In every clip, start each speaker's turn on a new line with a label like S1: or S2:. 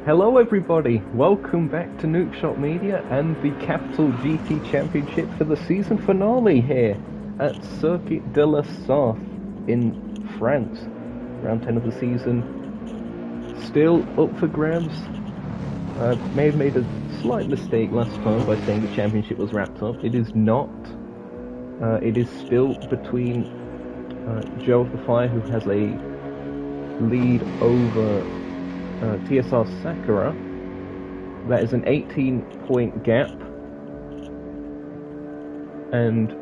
S1: Hello everybody, welcome back to Nuke Shop Media and the Capital GT Championship for the season finale here at Circuit de la Sarthe in France. Round 10 of the season, still up for grabs. I may have made a slight mistake last time by saying the championship was wrapped up. It is not. It is still between Joe of the Fire, who has a lead over TSR Sakura. That is an 18-point gap, and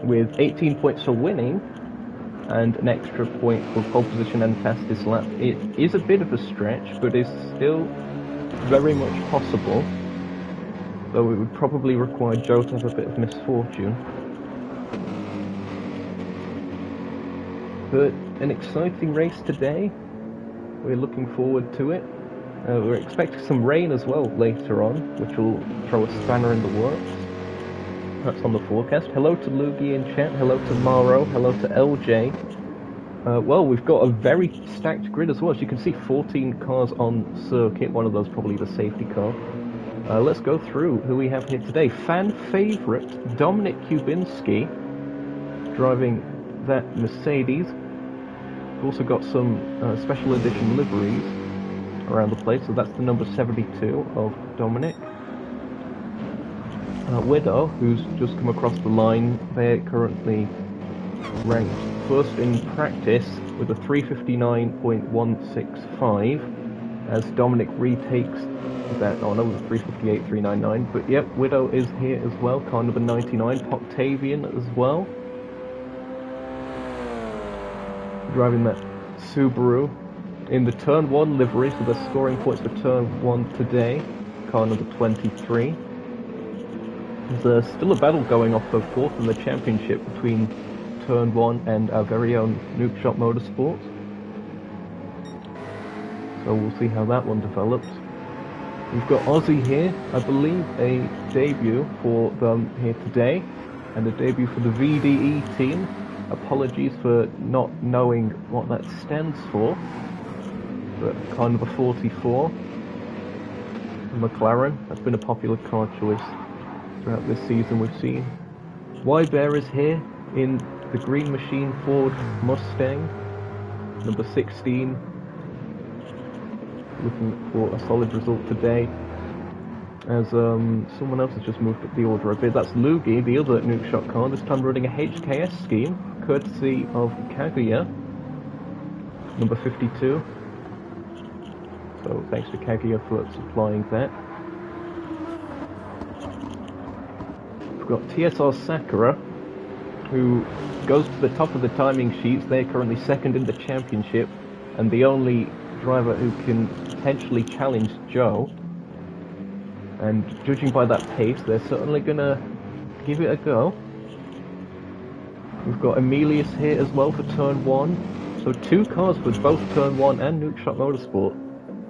S1: with 18 points for winning and an extra point for pole position and fastest lap, it is a bit of a stretch, but is still very much possible, though it would probably require Joe to have a bit of misfortune. But an exciting race today. We're looking forward to it. We're expecting some rain as well later on, which will throw a spanner in the works. That's on the forecast. Hello to Lugi in chat, hello to Maro, hello to LJ. Well, we've got a very stacked grid as well. As you can see, 14 cars on circuit, one of those probably the safety car. Let's go through who we have here today. Fan favourite Dominic Kubinski, driving that Mercedes. We've also got some special edition liveries around the place, so that's the number 72 of Dominic. Widow, who's just come across the line, they're currently ranked first in practice with a 359.165 as Dominic retakes that, oh no, 358.399, but yep, Widow is here as well, car number 99, Octavian as well. Driving that Subaru in the turn 1 livery, so they're scoring points for turn 1 today, car number 23. There's still a battle going off for fourth in the championship between turn 1 and our very own Nuke Shop Motorsports. So we'll see how that one develops. We've got Aussie here, I believe a debut for them here today, and a debut for the VDE team. Apologies for not knowing what that stands for, but car number 44, McLaren. That's been a popular car choice throughout this season. We've seen Y-Bear is here in the Green Machine Ford Mustang, number 16, looking for a solid result today, as someone else has just moved up the order a bit. That's Lugi, the other Nuke Shop car, this time running a HKS scheme, courtesy of Kaguya, number 52. So thanks to Kaguya for supplying that. We've got TSR Sakura, who goes to the top of the timing sheets. They're currently second in the championship, and the only driver who can potentially challenge Joe. And judging by that pace, they're certainly gonna give it a go. We've got Emilius here as well for turn 1. So 2 cars for both turn 1 and Nuke Shop Motorsport.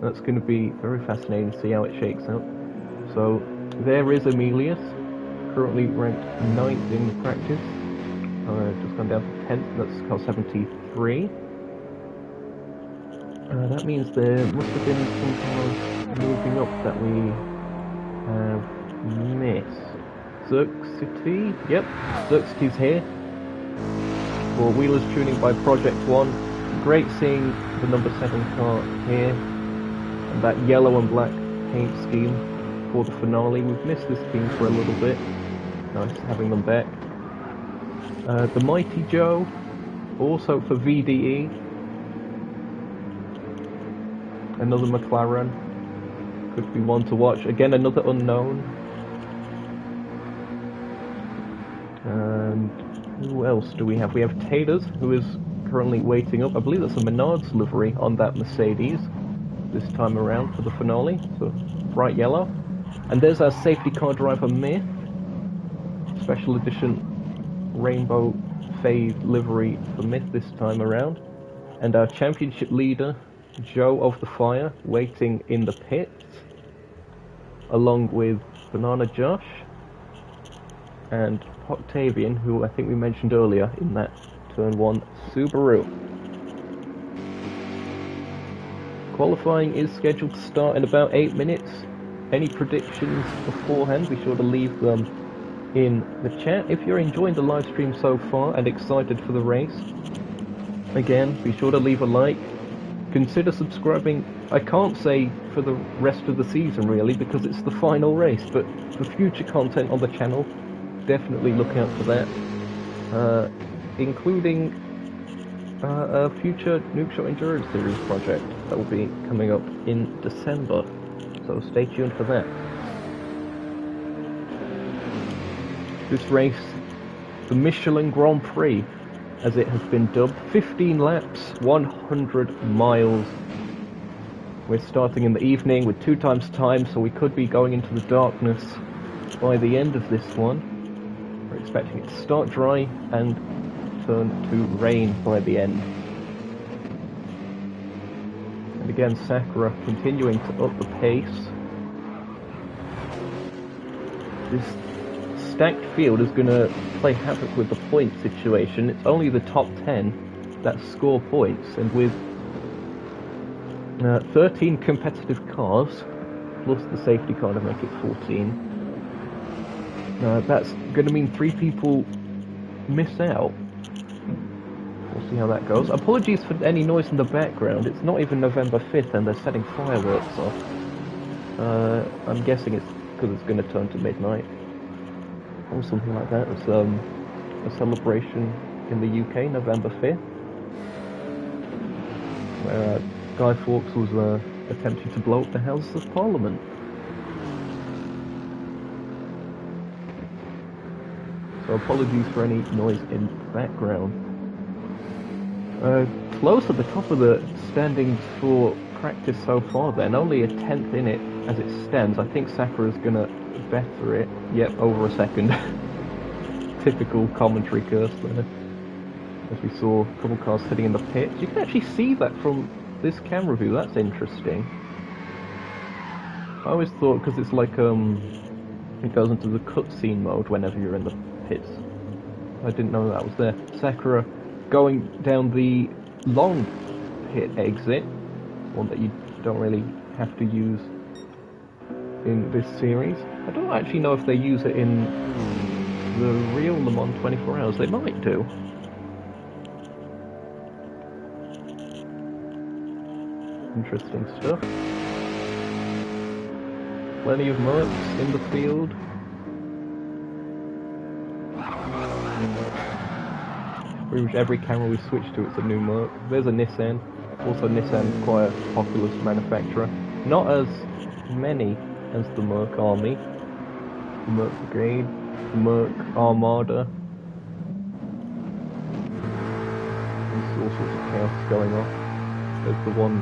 S1: That's going to be very fascinating to see how it shakes out. So there is Emilius, currently ranked 9th in practice. Just gone down to 10th, that's car 73. That means there must have been some cars moving up that we have missed. Zerxity, yep, Zerxity's here for Wheelers Tuning by Project One. Great seeing the number 7 car here, and that yellow and black paint scheme for the finale. We've missed this team for a little bit. Nice having them back. The Mighty Joe, also for VDE. Another McLaren. Could be one to watch. Again, another unknown. And who else do we have? We have Taters, who is currently waiting up. I believe that's a Menards livery on that Mercedes this time around for the finale. So bright yellow. And there's our safety car driver Myth. Special edition rainbow fade livery for Myth this time around. And our championship leader, Joe of the Fire, waiting in the pits, along with Banana Josh and Octavian, who I think we mentioned earlier in that turn 1 Subaru. Qualifying is scheduled to start in about 8 minutes. Any predictions beforehand, be sure to leave them in the chat. If you're enjoying the live stream so far and excited for the race, again, be sure to leave a like. Consider subscribing. I can't say for the rest of the season really, because it's the final race, but for future content on the channel, definitely look out for that. Including a future Nuke Shot Endurance Series project that will be coming up in December, so stay tuned for that. This race, the Michelin Grand Prix, as it has been dubbed, 15 laps, 100 miles. We're starting in the evening with 2 times time, so we could be going into the darkness by the end of this one. We're expecting it to start dry and turn to rain by the end. And again, Sakura continuing to up the pace. This stacked field is going to play havoc with the point situation. It's only the top 10 that score points, and with 13 competitive cars, plus the safety car to make it 14, that's going to mean 3 people miss out. We'll see how that goes. Apologies for any noise in the background. It's not even November 5th and they're setting fireworks off. I'm guessing it's because it's going to turn to midnight or something like that. It's a celebration in the UK, November 5th, where Guy Fawkes was attempting to blow up the Houses of Parliament. So apologies for any noise in the background. Close at the top of the standings for practice so far then, only a 10th in it as it stands. I think Sakura's gonna better it. Yep, over a second. Typical commentary curse there. As we saw a couple cars sitting in the pits. You can actually see that from this camera view, that's interesting. I always thought, because it's like, it goes into the cutscene mode whenever you're in the pits. I didn't know that was there. Sakura going down the long pit exit, one that you don't really have to use in this series. I don't actually know if they use it in the real Le Mans 24 Hours. They might do. Interesting stuff. Plenty of mercs in the field. Pretty much every camera we switch to, it's a new merc. There's a Nissan. Also, Nissan's quite a popular manufacturer. Not as many as the Merc Army, the Merc Brigade, the Merc Armada. There's all sorts of chaos going on. There's the one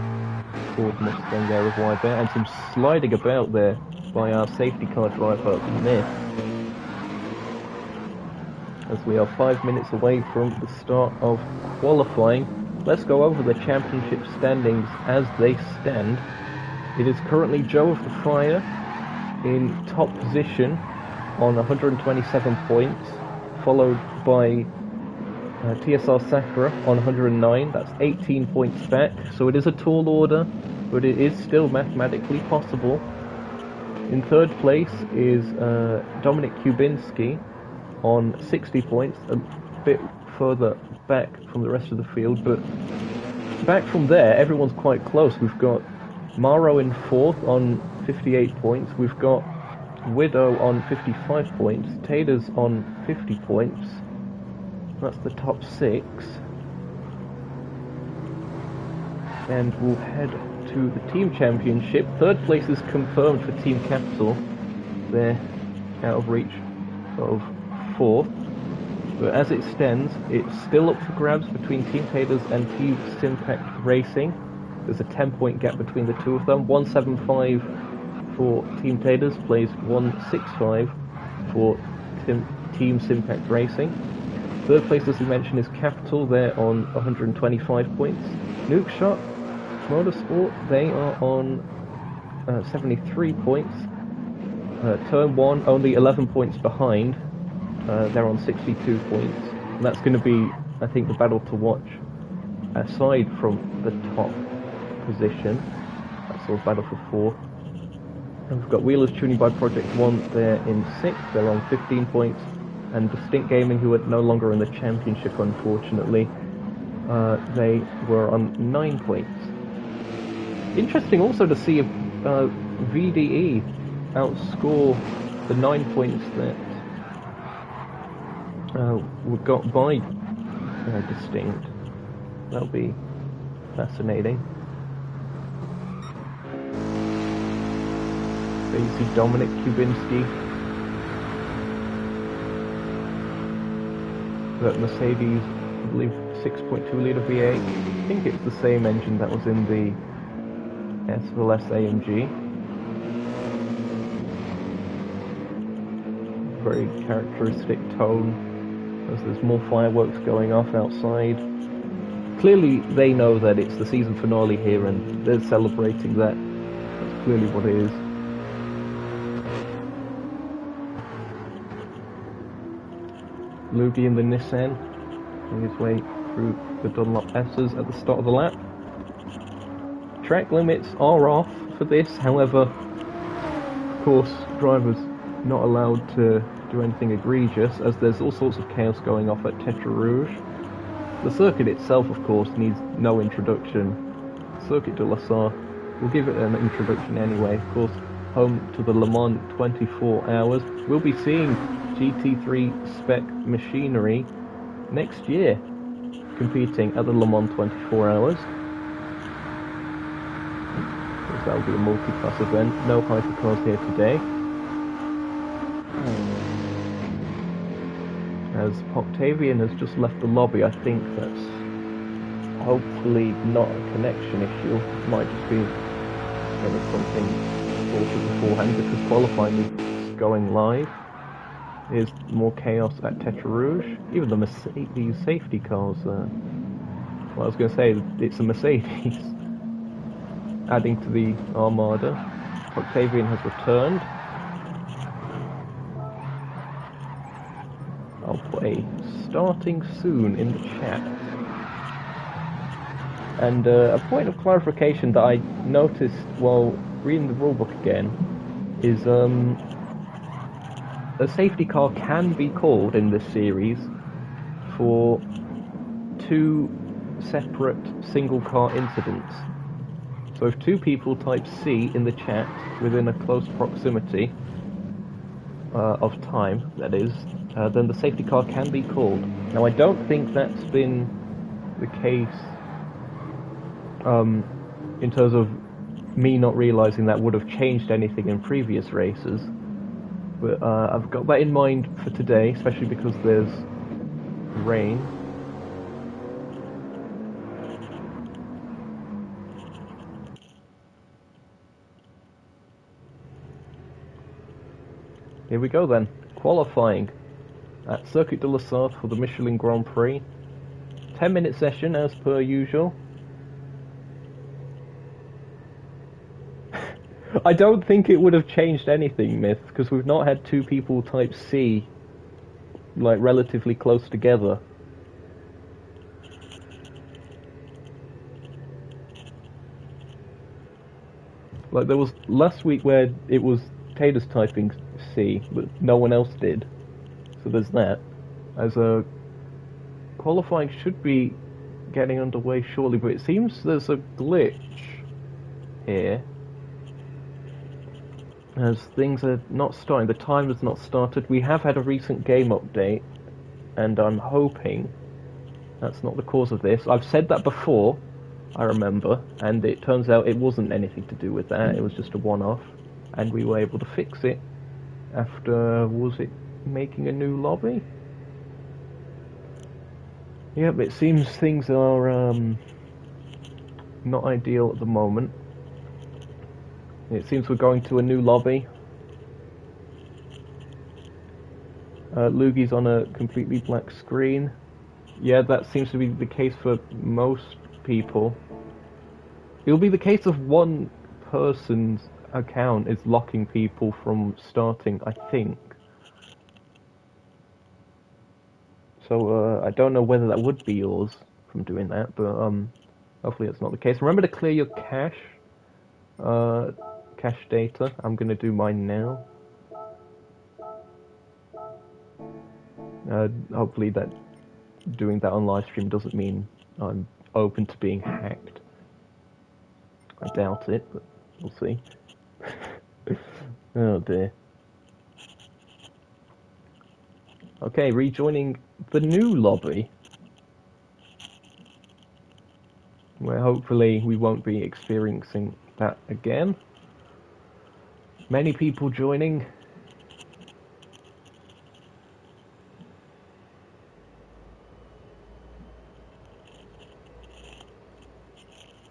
S1: Ford Mustang there with wide there, and some sliding about there by our safety car driver, Myth. As we are 5 minutes away from the start of qualifying, let's go over the championship standings as they stand. It is currently Joe of the Fire in top position on 127 points, followed by TSR Sakura on 109. That's 18 points back, so it is a tall order, but it is still mathematically possible. In third place is Dominic Kubinski on 60 points, a bit further back from the rest of the field, but back from there everyone's quite close. We've got Maro in fourth on 58 points, we've got Widow on 55 points, Taders on 50 points. That's the top 6. And we'll head to the team championship. Third place is confirmed for Team Capital. They're out of reach of 4th. But as it stands, it's still up for grabs between Team Taders and Team Simpact Racing. There's a 10-point gap between the two of them. 175 for Team Taders plays 165 for Team Simpact Racing. Third place, as we mentioned, is Capital. They're on 125 points. Nuke Shot Motorsport, they are on 73 points. Turn 1, only 11 points behind. They're on 62 points. And that's going to be, I think, the battle to watch, aside from the top position. for Battlefield 4. And we've got Wheelers Tuning by Project One. They're in 6th. They're on 15 points. And Distinct Gaming, who are no longer in the championship, unfortunately, they were on 9 points. Interesting also to see if VDE outscore the 9 points that were got by Distinct. That'll be fascinating. There you see Dominic Kubinski. That Mercedes, I believe, 6.2 litre V8. I think it's the same engine that was in the S-Vils AMG. Very characteristic tone as there's more fireworks going off outside. Clearly they know that it's the season finale here and they're celebrating that. That's clearly what it is. Lugi in the Nissan, on his way through the Dunlop S's at the start of the lap. Track limits are off for this, however, of course, drivers not allowed to do anything egregious, as there's all sorts of chaos going off at Tetra Rouge. The circuit itself, of course, needs no introduction. Circuit de la Sarthe will give it an introduction anyway. Of course, home to the Le Mans 24 Hours. We'll be seeing GT3 spec machinery next year competing at the Le Mans 24 Hours. That will be a multi-class event. No hypercars here today. As Octavian has just left the lobby, I think that's hopefully not a connection issue. It might just be there was something sorted beforehand because qualifying is going live. There's more chaos at Tetra Rouge. Even the Mercedes safety cars. Well, I was going to say it's a Mercedes. Adding to the armada. Octavian has returned. I'll put a starting soon in the chat. And a point of clarification that I noticed while reading the rulebook again is a safety car can be called in this series for 2 separate single car incidents. So if 2 people type C in the chat within a close proximity of time, that is, then the safety car can be called. Now I don't think that's been the case in terms of me not realising that would have changed anything in previous races. But I've got that in mind for today, especially because there's rain. Here we go then, qualifying at Circuit de la Sarthe for the Michelin Grand Prix. 10-minute session as per usual. I don't think it would have changed anything, Myth, because we've not had 2 people type C, like, relatively close together. Like, there was last week where it was Tater's typing C, but no one else did. So there's that. As qualifying should be getting underway shortly, but it seems there's a glitch here. As things are not starting, the time has not started. We have had a recent game update, and I'm hoping that's not the cause of this. I've said that before, I remember, and it turns out it wasn't anything to do with that. It was just a one-off, and we were able to fix it after, was it making a new lobby? Yep, it seems things are not ideal at the moment. It seems we're going to a new lobby. Lugi's on a completely black screen. Yeah, that seems to be the case for most people. It'll be the case of one person's account is locking people from starting, I think. So I don't know whether that would be yours from doing that, but hopefully that's not the case. Remember to clear your cache Cache data. I'm gonna do mine now. Hopefully that doing that on live stream doesn't mean I'm open to being hacked. I doubt it, but we'll see. Oh dear. Okay, rejoining the new lobby, where hopefully we won't be experiencing that again. Many people joining.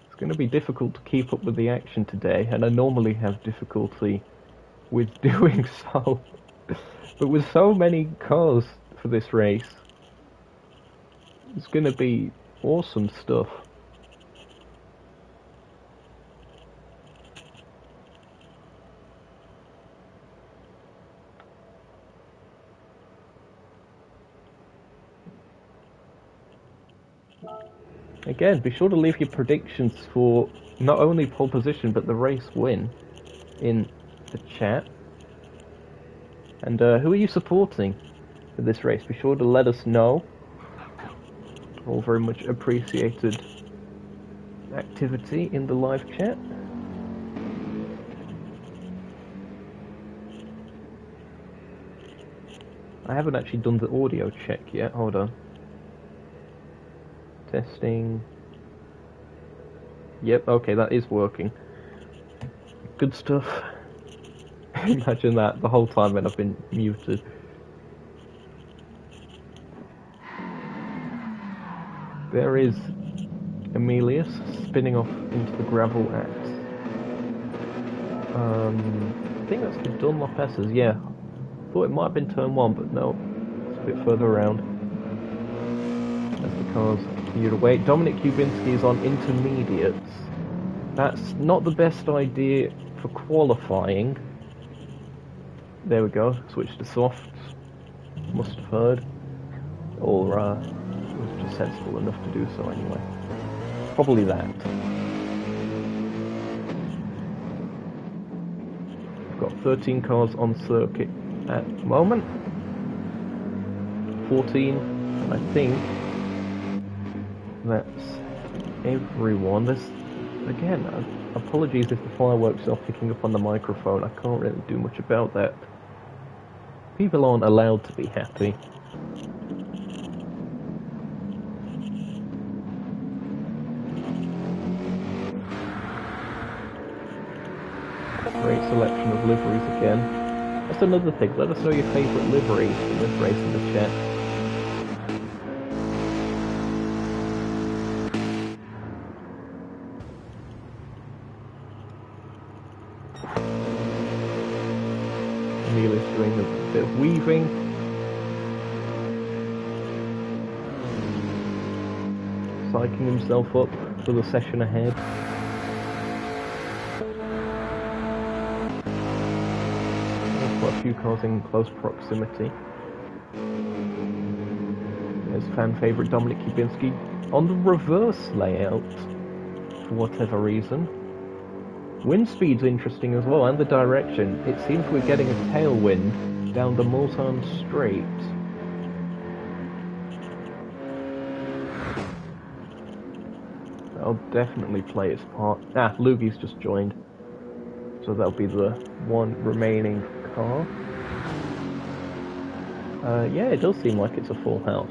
S1: It's going to be difficult to keep up with the action today, and I normally have difficulty with doing so. But with so many cars for this race, it's going to be awesome stuff. Again, be sure to leave your predictions for not only pole position but the race win in the chat. And who are you supporting for this race? Be sure to let us know. All very much appreciated activity in the live chat. I haven't actually done the audio check yet. Hold on. Testing. Yep, okay, that is working. Good stuff. Imagine that the whole time when I've been muted. There is Emilius spinning off into the gravel at I think that's the Dunlop S's, yeah. Thought it might have been turn 1, but no, it's a bit further around. As the cars continue to wait. Dominic Kubinski is on intermediates. That's not the best idea for qualifying. There we go, switch to softs. Must have heard. Or was just sensible enough to do so anyway. Probably that. We've got 13 cars on circuit at the moment. 14, I think. That's everyone. There's, again, apologies if the fireworks are picking up on the microphone. I can't really do much about that. People aren't allowed to be happy. Great selection of liveries again. That's another thing. Let us know your favourite liveries in this race in the chat. Emilius doing a bit of weaving. Psyching himself up for the session ahead. Quite a few cars in close proximity. There's fan favourite Dominic Kubinski on the reverse layout for whatever reason. Wind speed's interesting as well, and the direction. It seems we're getting a tailwind down the Multan Strait. That'll definitely play its part. Ah, Lugie's just joined. So that'll be the one remaining car. Yeah, it does seem like it's a full house.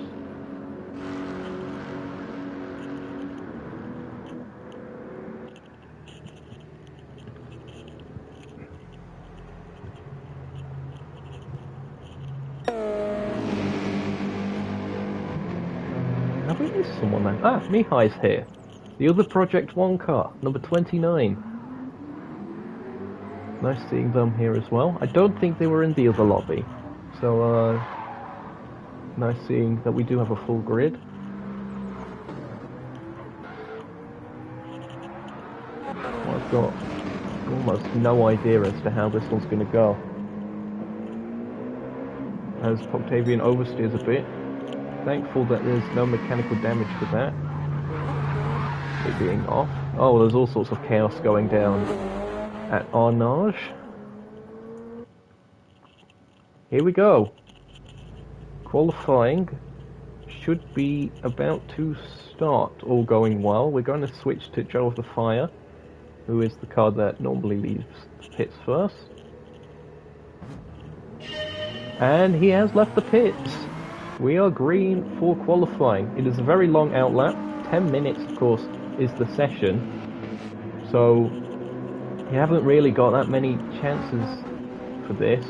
S1: Have we missed someone then? Ah, Mihai's here. The other Project 1 car, number 29. Nice seeing them here as well. I don't think they were in the other lobby. So, nice seeing that we do have a full grid. Well, I've got almost no idea as to how this one's going to go. As Octavian oversteers a bit. Thankful that there's no mechanical damage for that. It being off. Oh, there's all sorts of chaos going down at Arnage. Here we go. Qualifying should be about to start, all going well. We're going to switch to Joe of the Fire, who is the car that normally leaves the pits first. And he has left the pits. We are green for qualifying. It is a very long outlap. 10 minutes, of course, is the session. So, you haven't really got that many chances for this.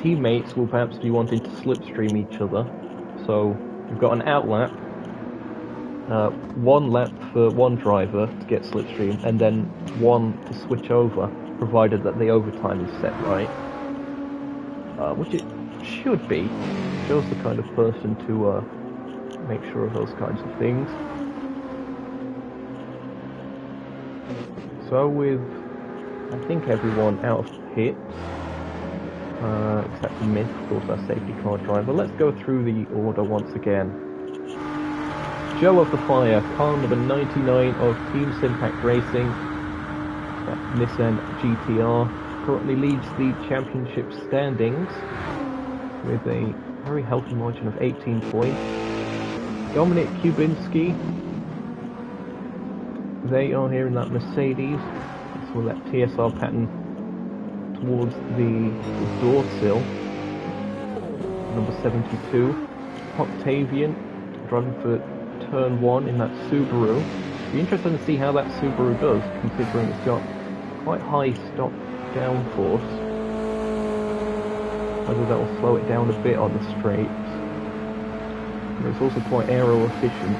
S1: Teammates will perhaps be wanting to slipstream each other. So, we've got an outlap. One lap for one driver to get slipstream, and then one to switch over, provided that the overtime is set right. Which it should be. Joe's the kind of person to make sure of those kinds of things. So with, I think, everyone out of pits, except for Myth, of course, our safety car driver, let's go through the order once again. Joe of the Fire, car number 99 of Team Simpact Racing, that Nissan GTR, currently leads the championship standings with a very healthy margin of 18 points. Dominic Kubinski, they are here in that Mercedes, so that TSR pattern towards the door sill. Number 72, Octavian, driving for turn 1 in that Subaru. Be interesting to see how that Subaru does, considering it's got quite high stop downforce. Whether that will slow it down a bit on the straights. And it's also quite aero efficient.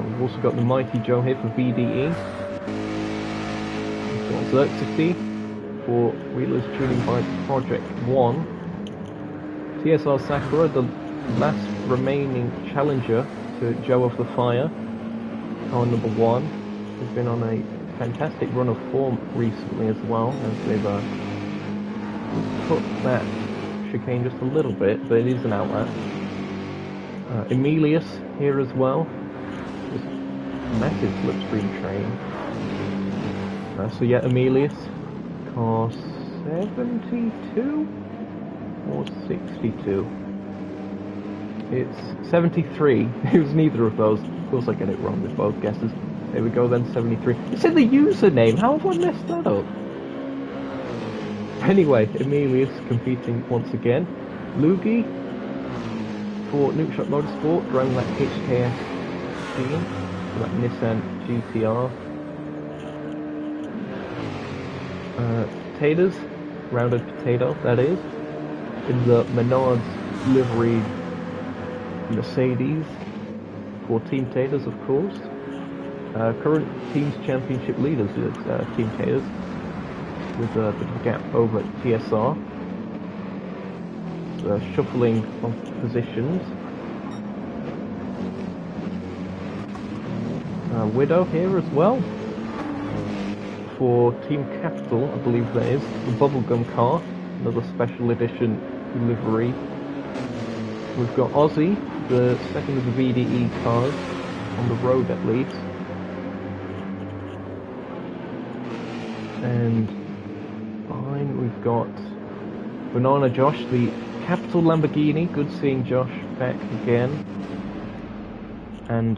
S1: We've also got the Mighty Joe here for VDE. We've got Xerxity for Wheelers Tuning by Project 1. TSR Sakura, the last remaining challenger to Joe of the Fire, car number 1, has been on a fantastic run of form recently as well, as they've put that chicane just a little bit, but it is an outlet. Emilius here as well, just massive slipstream train. So yeah, Emilius, car 72 or 62? It's 73. It was neither of those. Of course I get it wrong with both guesses. There we go then, 73. It's in the username, how have I messed that up? Anyway, Emilius competing once again. Lugi for Nookshot Motorsport, driving that HKS team, that Nissan GTR. Taters, Rounded Potato, that is, in the Menards livery Mercedes for Team Taters, of course. Current Teams Championship leaders is Team Taters, with a bit of a gap over at TSR. So, shuffling of positions. Widow here as well for Team Capital, I believe that is, the Bubblegum car, another special edition livery. We've got Aussie, the second of the VDE cars, on the road at least. And behind we've got Banana Josh, the Capital Lamborghini. Good seeing Josh back again. And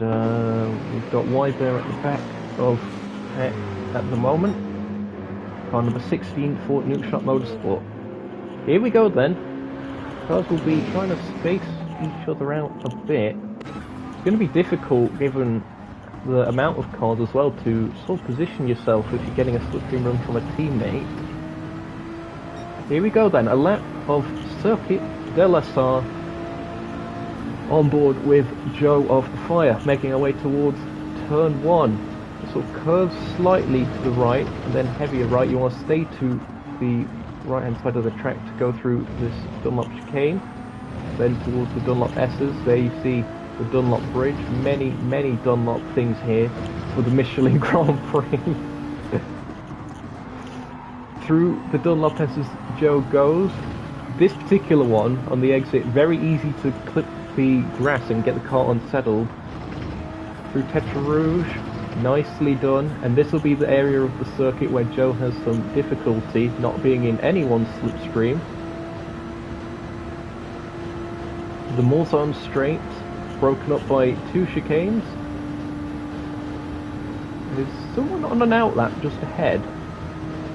S1: we've got Wide Bear at the back of Peck at the moment. Car number 16 for Nookshot Motorsport. Here we go then. Cars will be trying to space each other out a bit. It's going to be difficult given the amount of cars as well to sort of position yourself if you're getting a slipstream run from a teammate. Here we go then, a lap of Circuit de la Sarthe on board with Joe of the Fire, making our way towards turn 1. It sort of curves slightly to the right and then heavier right. You want to stay to the right hand side of the track to go through this Dunlop chicane, then towards the Dunlop S's. There you see the Dunlop Bridge. Many Dunlop things here for the Michelin Grand Prix. Through the Dunlop S's Joe goes. This particular one on the exit, very easy to clip the grass and get the car unsettled. through Tetra Rouge. Nicely done. And this will be the area of the circuit where Joe has some difficulty not being in anyone's slipstream. The Mulsanne straight, broken up by 2 chicanes. There's someone on an outlap just ahead.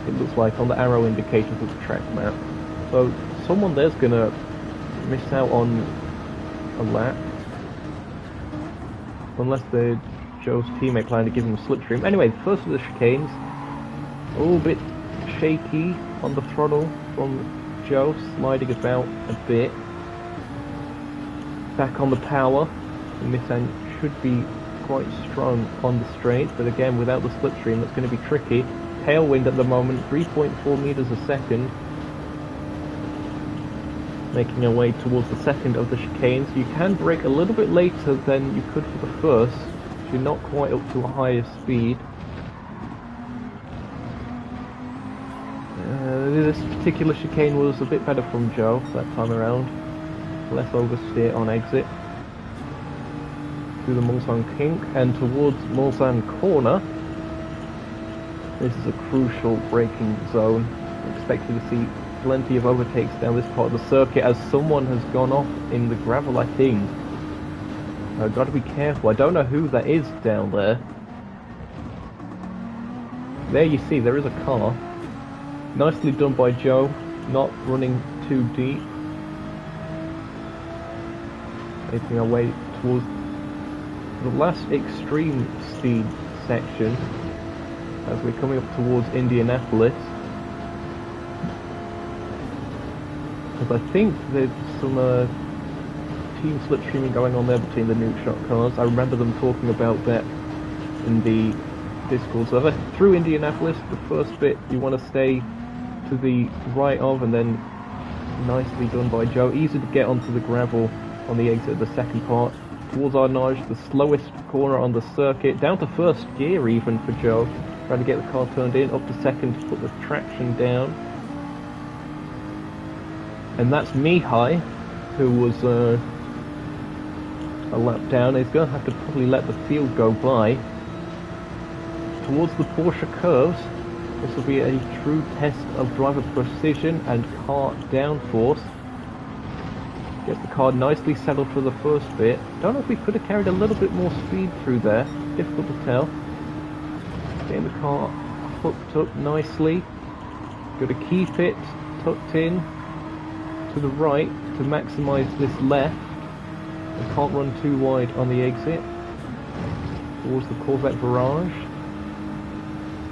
S1: It looks like on the arrow indicators of the track map. So someone there's gonna miss out on a lap. Unless they're Joe's teammate planning to give him a slipstream. Anyway, the first of the chicanes. A little bit shaky on the throttle from Joe, sliding about a bit. Back on the power. The Nissan should be quite strong on the straight, but again, without the slipstream, that's going to be tricky. Tailwind at the moment, 3.4 meters a second. Making our way towards the second of the chicanes. You can brake a little bit later than you could for the first. You're not quite up to a higher speed. This particular chicane was a bit better from Joe that time around. Less oversteer on exit. Through the Mulsanne kink and towards Mulsanne corner. This is a crucial braking zone. I'm expecting to see plenty of overtakes down this part of the circuit as someone has gone off in the gravel, I think. I've got to be careful. I don't know who that is down there. There you see, there is a car. Nicely done by Joe, not running too deep. Making our way towards the last extreme speed section as we're coming up towards Indianapolis. Because I think there's some team slipstreaming going on there between the Nuke Shot cars. I remember them talking about that in the Discord server. Through Indianapolis, the first bit you want to stay to the right of, and then nicely done by Joe. Easy to get onto the gravel on the exit of the second part. Towards Arnage, the slowest corner on the circuit. Down to first gear even for Joe. Trying to get the car turned in. Up to second to put the traction down. And that's Mihai, who was a lap down. He's going to have to probably let the field go by. Towards the Porsche curves, this will be a true test of driver precision and car downforce. Gets the car nicely settled for the first bit. Don't know if we could have carried a little bit more speed through there. Difficult to tell. Getting the car hooked up nicely. Got to keep it tucked in to the right to maximise this left. We can't run too wide on the exit. Towards the Corvette Barrage.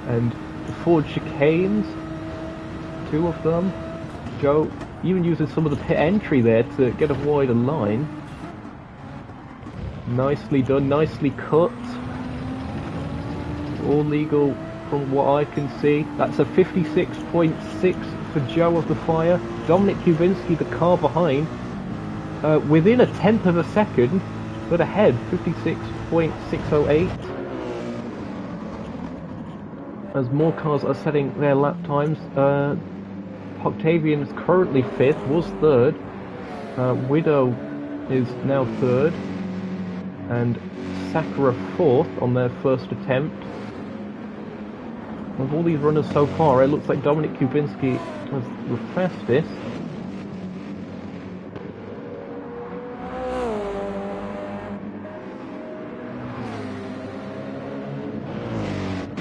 S1: And the Ford chicanes. 2 of them. Joe even using some of the pit entry there to get a wider line. Nicely done, nicely cut. All legal from what I can see. That's a 56.6 for Joe of the Fire. Dominic Kubinski, the car behind, within a tenth of a second, but ahead, 56.608. As more cars are setting their lap times, Octavian's currently 5th, was 3rd. Widow is now 3rd. And Sakura 4th on their first attempt. Of all these runners so far, it looks like Dominic Kubinski was the fastest.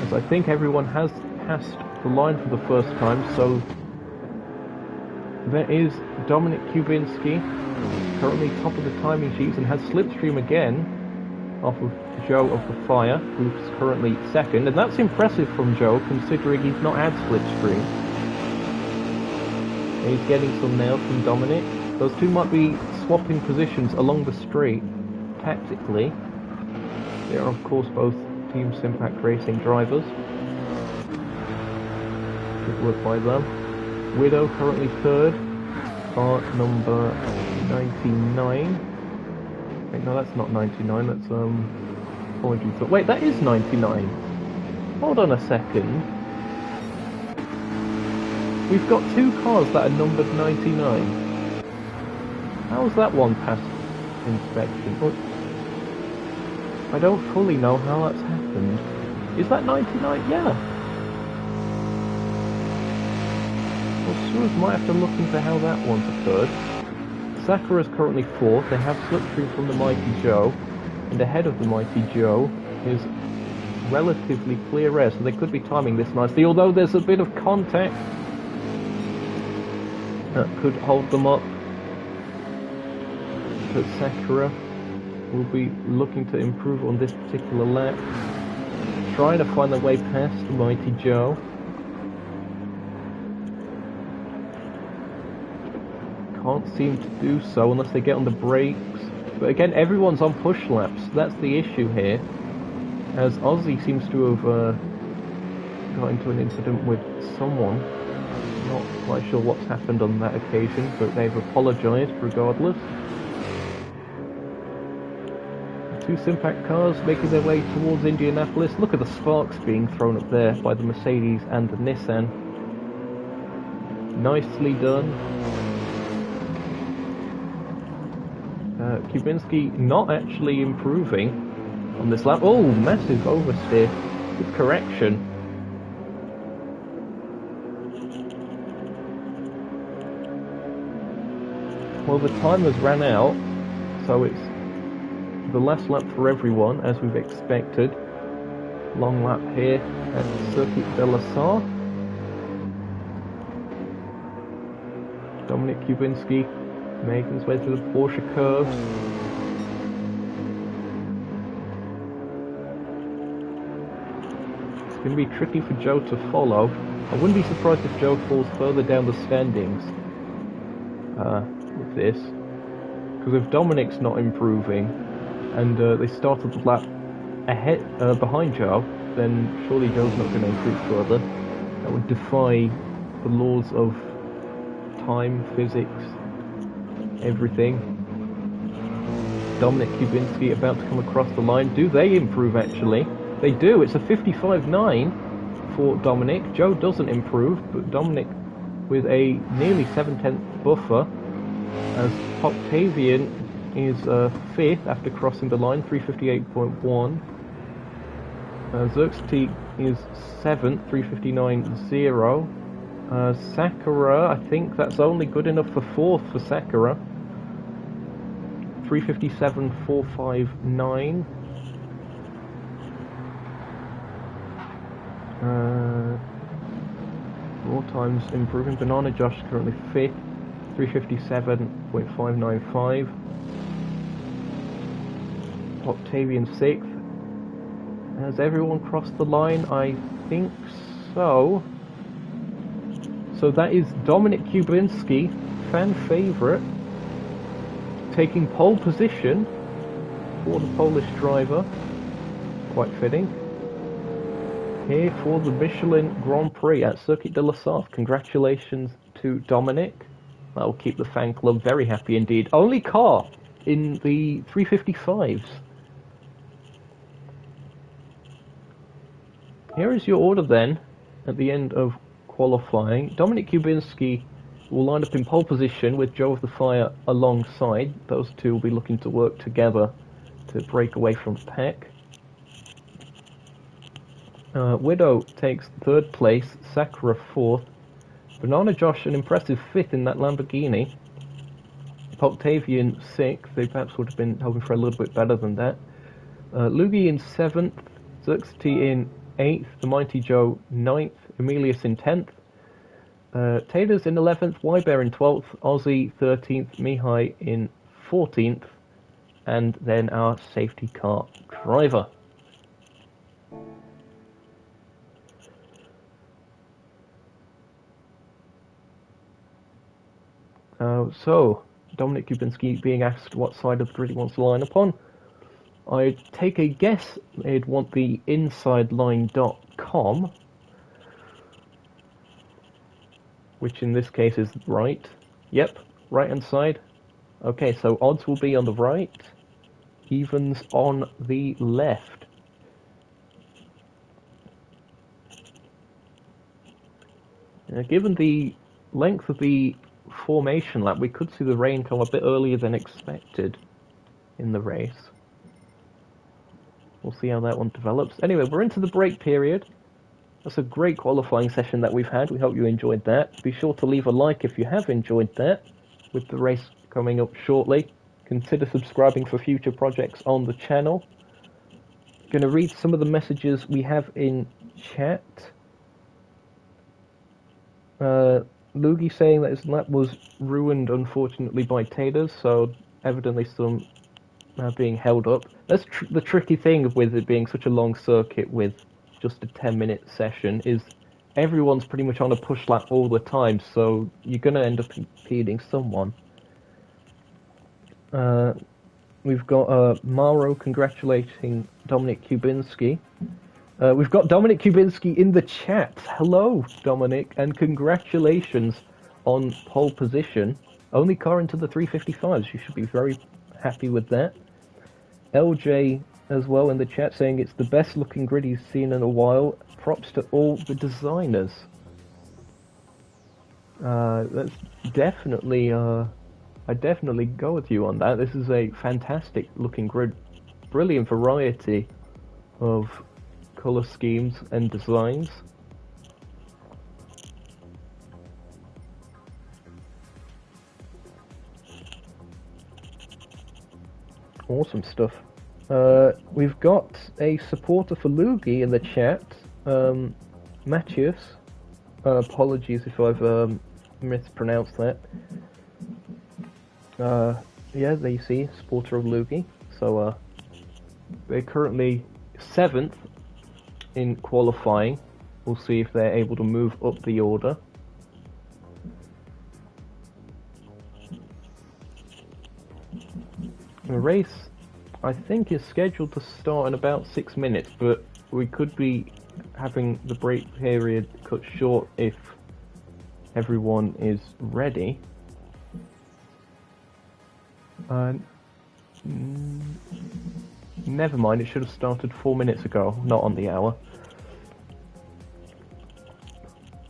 S1: As I think everyone has passed the line for the first time, so there is Dominic Kubinski, currently top of the timing sheets and has slipstream again off of Joe of the Fire, who's currently 2nd, and that's impressive from Joe considering he's not had slipstream. And he's getting some now from Dominic. Those two might be swapping positions along the straight tactically. They are of course both Team Simpac Racing drivers. Good work by them. Widow currently 3rd, car number 99. Wait, no, that's not 99, that's, apologies. Wait, that is 99. Hold on a second. We've got 2 cars that are numbered 99. How's that one past inspection? Oh. I don't fully know how that's happened. Is that 99? Yeah. Well, Suez might have to look into how that one's occurred. Sakura's currently 4th. They have slipstream from the Mighty Joe, and ahead of the Mighty Joe is relatively clear air, so they could be timing this nicely, although there's a bit of contact that could hold them up. But Sakura will be looking to improve on this particular lap, trying to find their way past the Mighty Joe. Can't seem to do so unless they get on the brakes. But again, everyone's on push laps. That's the issue here. As Ozzy seems to have got into an incident with someone. Not quite sure what's happened on that occasion, but they've apologised regardless. Two Simpac cars making their way towards Indianapolis. Look at the sparks being thrown up there by the Mercedes and the Nissan. Nicely done. Kubinski not actually improving on this lap. Oh, massive oversteer. Good correction. Well, the timers ran out, so it's the last lap for everyone, as we've expected. Long lap here at Circuit de la Sarthe. Dominic Kubinski making his way through the Porsche curves. It's going to be tricky for Joe to follow. I wouldn't be surprised if Joe falls further down the standings with this. Because if Dominic's not improving, and they started the lap ahead, behind Joe, then surely Joe's not going to improve further. That would defy the laws of time, physics, everything. Dominic Kubinski about to come across the line. Do they improve actually? They do. It's a 55.9 for Dominic. Joe doesn't improve, but Dominic with a nearly 7/10 buffer, as Octavian is 5th after crossing the line, 358.1. Xerxes is 7th, 359.0. Sakura, I think that's only good enough for 4th for Sakura. 357.459. More times improving. Banana Josh currently 5th, 357.595. Octavian 6th. Has everyone crossed the line? I think so. So that is Dominic Kubinski, fan favourite, taking pole position for the Polish driver. Quite fitting. Here for the Michelin Grand Prix at Circuit de la Sarthe. Congratulations to Dominic. That will keep the fan club very happy indeed. Only car in the 355s. Here is your order then at the end of qualifying. Dominic Kubinski will line up in pole position with Joe of the Fire alongside. Those two will be looking to work together to break away from Peck. Widow takes 3rd place, Sakura 4th. Banana Josh an impressive 5th in that Lamborghini. Octavian 6th, they perhaps would have been hoping for a little bit better than that. Lugi in 7th, Xerxes in 8th, the Mighty Joe 9th, Emilius in 10th. Taylor's in 11th, Wybear in 12th, Ozzy 13th, Mihai in 14th, and then our safety car driver. So, Dominic Kubinski being asked what side of the grid he wants to line up on. I'd take a guess they'd want the insideline.com, which in this case is right. Yep, right hand side. Okay, so odds will be on the right, evens on the left. Given the length of the formation lap, we could see the rain come a bit earlier than expected in the race. we'll see how that one develops. Anyway, we're into the break period. That's a great qualifying session that we've had. We hope you enjoyed that. Be sure to leave a like if you have enjoyed that. With the race coming up shortly, consider subscribing for future projects on the channel. Going to read some of the messages we have in chat. Loogie saying that his lap was ruined, unfortunately, by taters, so evidently some being held up. That's the tricky thing with it being such a long circuit with just a 10-minute session is everyone's pretty much on a push lap all the time, so you're going to end up impeding someone. We've got Mauro congratulating Dominic Kubinski. We've got Dominic Kubinski in the chat. Hello, Dominic, and congratulations on pole position. Only car into the 355s. You should be very happy with that. LJ as well in the chat saying it's the best looking grid he's seen in a while. Props to all the designers. That's definitely, I definitely go with you on that. This is a fantastic looking grid. Brilliant variety of colour schemes and designs. Awesome stuff. We've got a supporter for Loogie in the chat, Matthias. Apologies if I've mispronounced that. Yeah, there you see, supporter of Loogie. So they're currently 7th in qualifying. We'll see if they're able to move up the order. The race, I think, is scheduled to start in about 6 minutes, but we could be having the break period cut short if everyone is ready. Never mind, it should have started 4 minutes ago, not on the hour.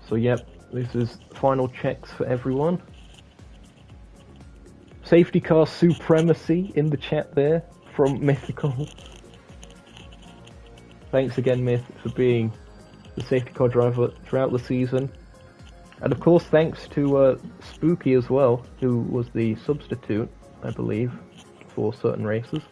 S1: So yep, this is final checks for everyone. Safety car supremacy in the chat there from Mythical. Thanks again, Myth, for being the safety car driver throughout the season. And of course, thanks to Spooky as well, who was the substitute, I believe, for certain races.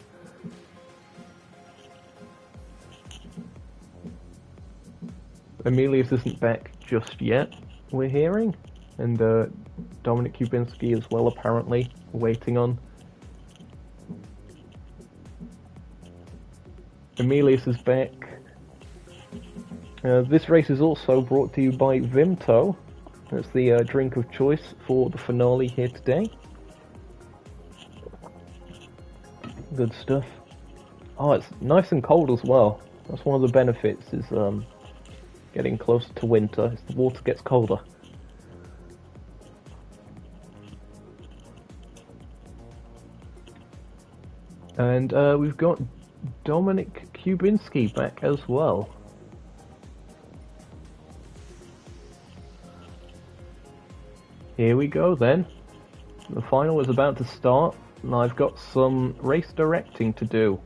S1: Emilius isn't back just yet, we're hearing, and Dominic Kubinski as well, apparently, waiting on. Emilius is back. This race is also brought to you by Vimto. That's the drink of choice for the finale here today. Good stuff. Oh, it's nice and cold as well. That's one of the benefits, is getting closer to winter as the water gets colder. And we've got Dominic Kubinski back as well. Here we go then. The final is about to start, and I've got some race directing to do.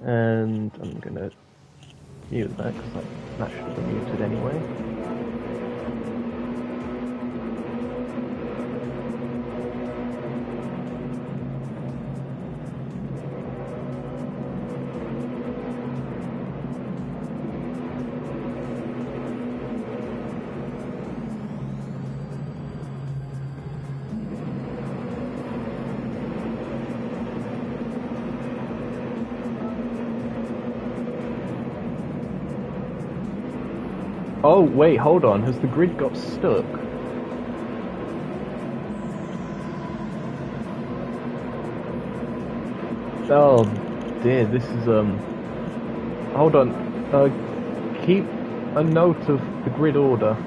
S1: And I'm gonna mute that because that should have been muted anyway. Oh, wait, hold on. Has the grid got stuck? Oh, dear, this is, hold on. Keep a note of the grid order.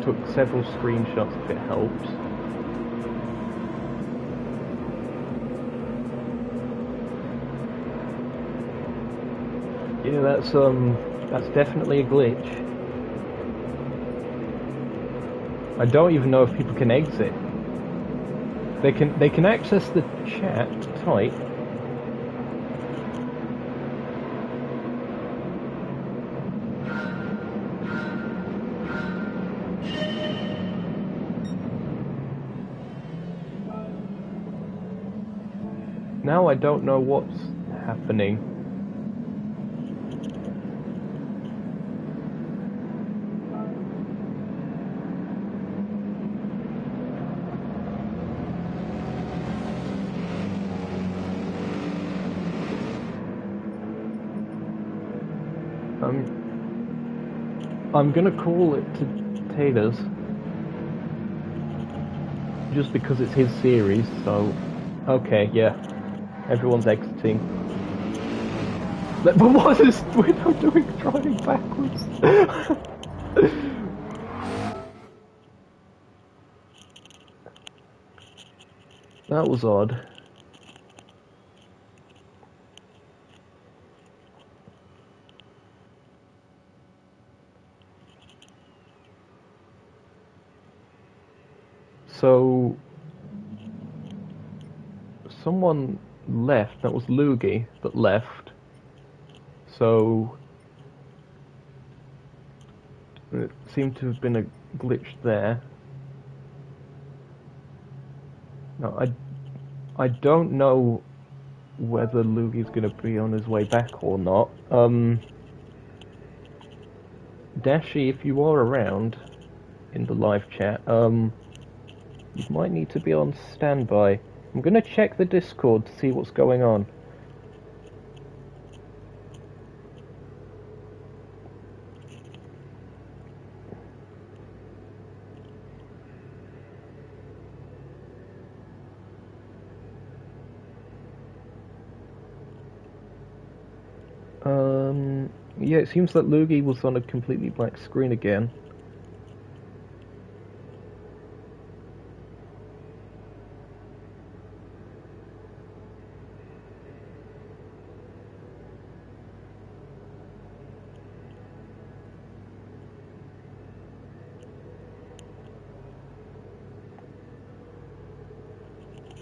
S1: Took several screenshots if it helps. Yeah, that's definitely a glitch. I don't even know if people can exit. They can access the chat type. Now I don't know what's happening. I'm gonna call it to Taylor's just because it's his series, so okay, yeah. Everyone's exiting. But what is what I'm doing driving backwards? That was odd. So someone left, that was Loogie that left. So it seemed to have been a glitch there. No, I don't know whether Loogie's going to be on his way back or not. Dashi, if you are around in the live chat, you might need to be on standby. I'm going to check the Discord to see what's going on. Yeah, it seems that Loogie was on a completely black screen again.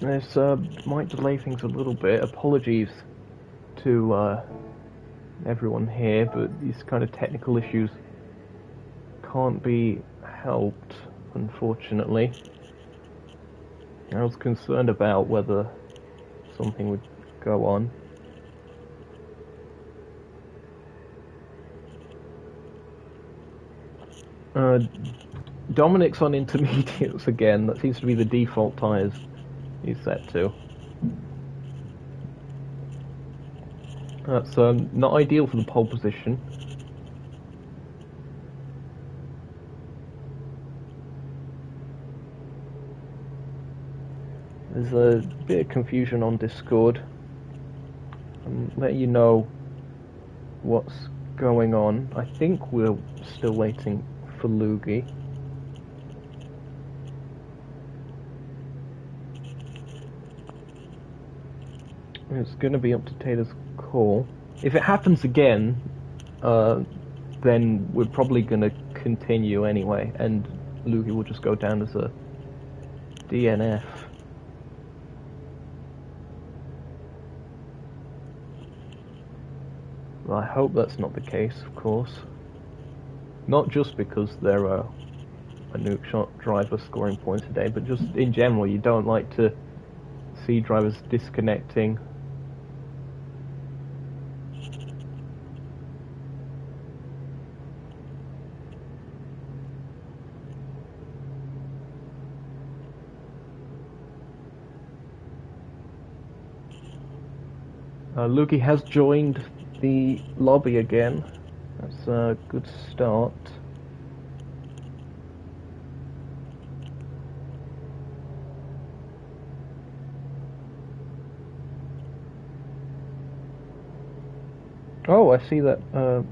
S1: This might delay things a little bit. Apologies to everyone here, but these kind of technical issues can't be helped, unfortunately. I was concerned about whether something would go on. Dominic's on intermediates again. That seems to be the default tyres he's set to. That's not ideal for the pole position. There's a bit of confusion on Discord. I'm letting you know what's going on. I think we're still waiting for Loogie. It's going to be up to Taylor's call. If it happens again, then we're probably going to continue anyway, and Loogie will just go down as a DNF. Well, I hope that's not the case, of course. Not just because there are a nuke shot driver scoring points a day, but just in general, you don't like to see drivers disconnecting. Loogie has joined the lobby again. That's a good start. Oh, I see that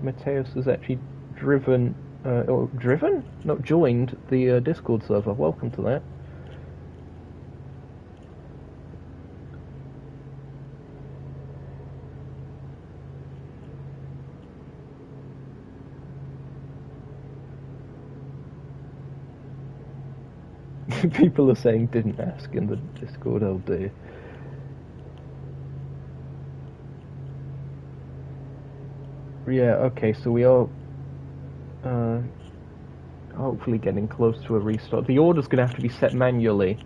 S1: Mateus has actually driven, or driven? No, joined the Discord server. Welcome to that. People are saying didn't ask in the Discord, oh dear. Yeah, okay, so we are hopefully getting close to a restart. The order's going to have to be set manually.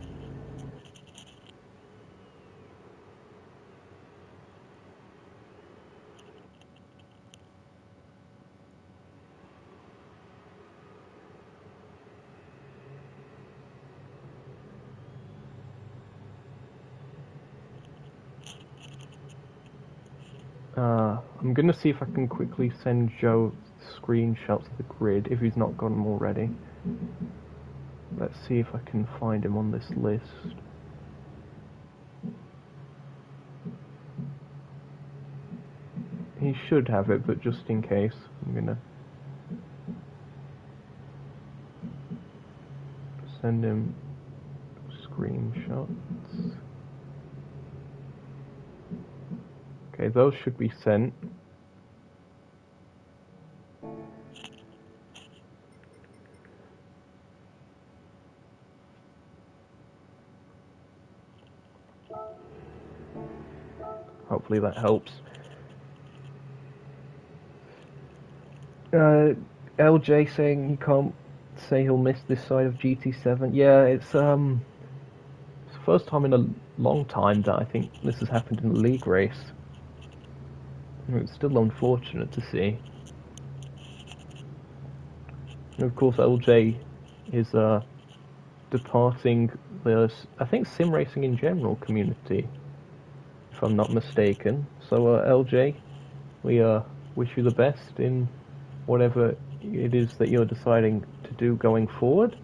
S1: I'm going to see if I can quickly send Joe screenshots of the grid, if he's not got them already. Let's see if I can find him on this list. He should have it, but just in case, I'm going to send him screenshots. Okay, those should be sent. Hopefully that helps. LJ saying he can't say he'll miss this side of GT7. Yeah, it's the first time in a long time that I think this has happened in a league race. It's still unfortunate to see. And of course, LJ is departing the, I think, sim racing in general community, if I'm not mistaken. So LJ, we wish you the best in whatever it is that you're deciding to do going forward.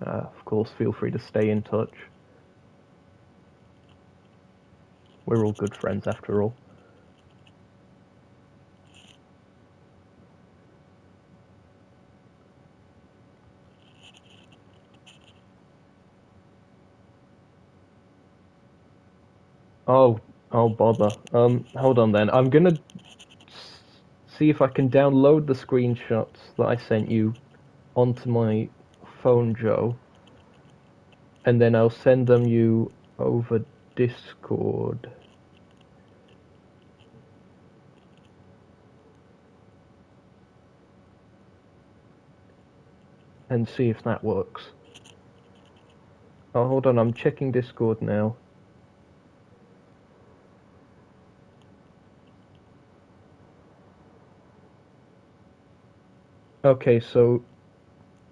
S1: Of course, feel free to stay in touch. We're all good friends after all. Oh bother. Hold on then. I'm gonna see if I can download the screenshots that I sent you onto my phone, Joe, and then I'll send them you over Discord. And see if that works. Oh, hold on, I'm checking Discord now. Okay, so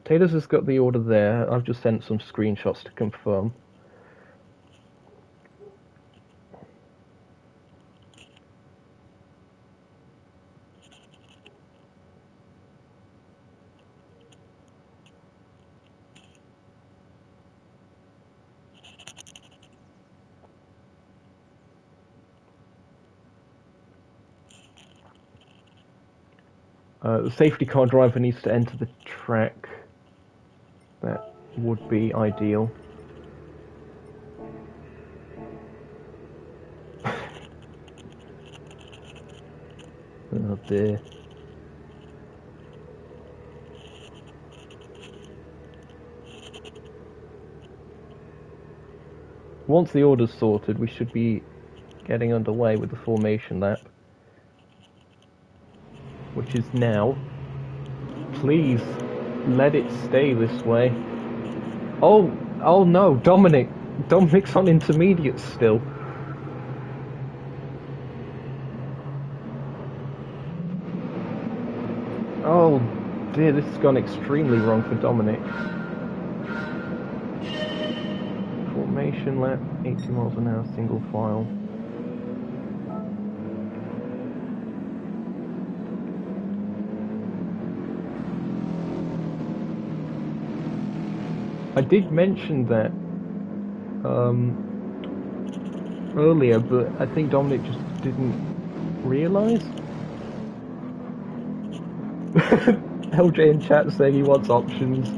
S1: Taylor's has got the order there. I've just sent some screenshots to confirm. The safety car driver needs to enter the track. That would be ideal. Oh dear. Once the order's sorted, we should be getting underway with the formation lap, which is now. Please, let it stay this way. Oh no, Dominic's on intermediate still. Oh dear, this has gone extremely wrong for Dominic. Formation lap, 80 miles an hour, single file. I did mention that earlier, but I think Dominic just didn't realise. LJ in chat saying he wants options.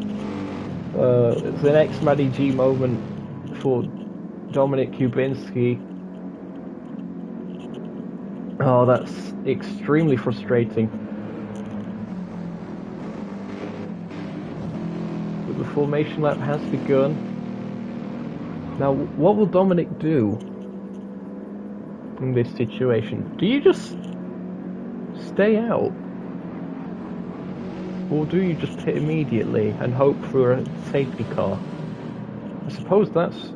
S1: It's an ex-Maddie G moment for Dominic Kubinski. Oh, that's extremely frustrating. formation lap has begun. Now, what will Dominic do in this situation? Do you just stay out? Or do you just pit immediately and hope for a safety car? I suppose that's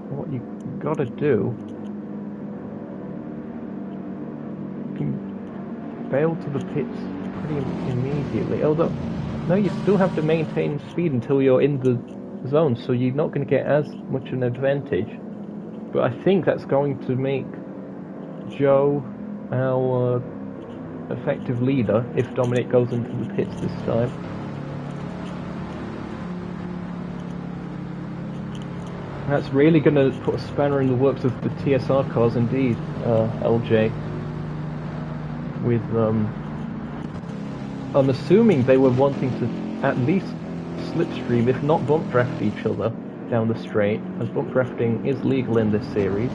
S1: what you gotta do. You can bail to the pits pretty immediately. Although, no, you still have to maintain speed until you're in the zone, so you're not going to get as much an advantage. But I think that's going to make Joe our effective leader if Dominic goes into the pits this time. That's really going to put a spanner in the works of the TSR cars indeed, LJ. With, I'm assuming they were wanting to at least slipstream, if not bump draft each other down the straight, as bump drafting is legal in this series.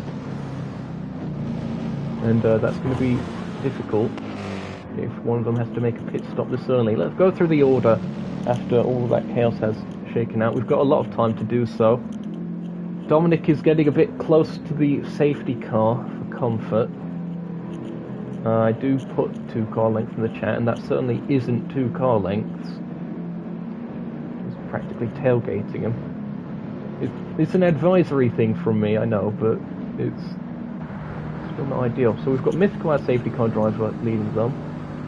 S1: And that's going to be difficult if one of them has to make a pit stop this early. Let's go through the order after all of that chaos has shaken out. We've got a lot of time to do so. Dominic is getting a bit close to the safety car for comfort. I do put 2 car lengths in the chat, and that certainly isn't 2 car lengths. It's practically tailgating him. It's an advisory thing from me, I know, but it's still not ideal. So we've got Mythical, our safety car driver, leading them.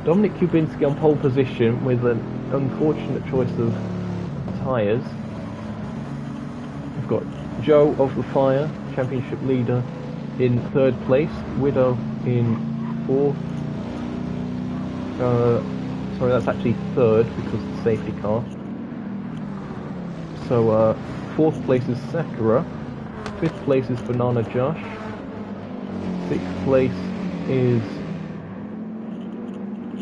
S1: Dominic Kubinski on pole position with an unfortunate choice of tyres. We've got Joe of the Fire, championship leader, in 3rd place. Widow in 4th. Sorry, that's actually 3rd because of the safety car. So 4th place is Sakura. 5th place is Banana Josh. 6th place is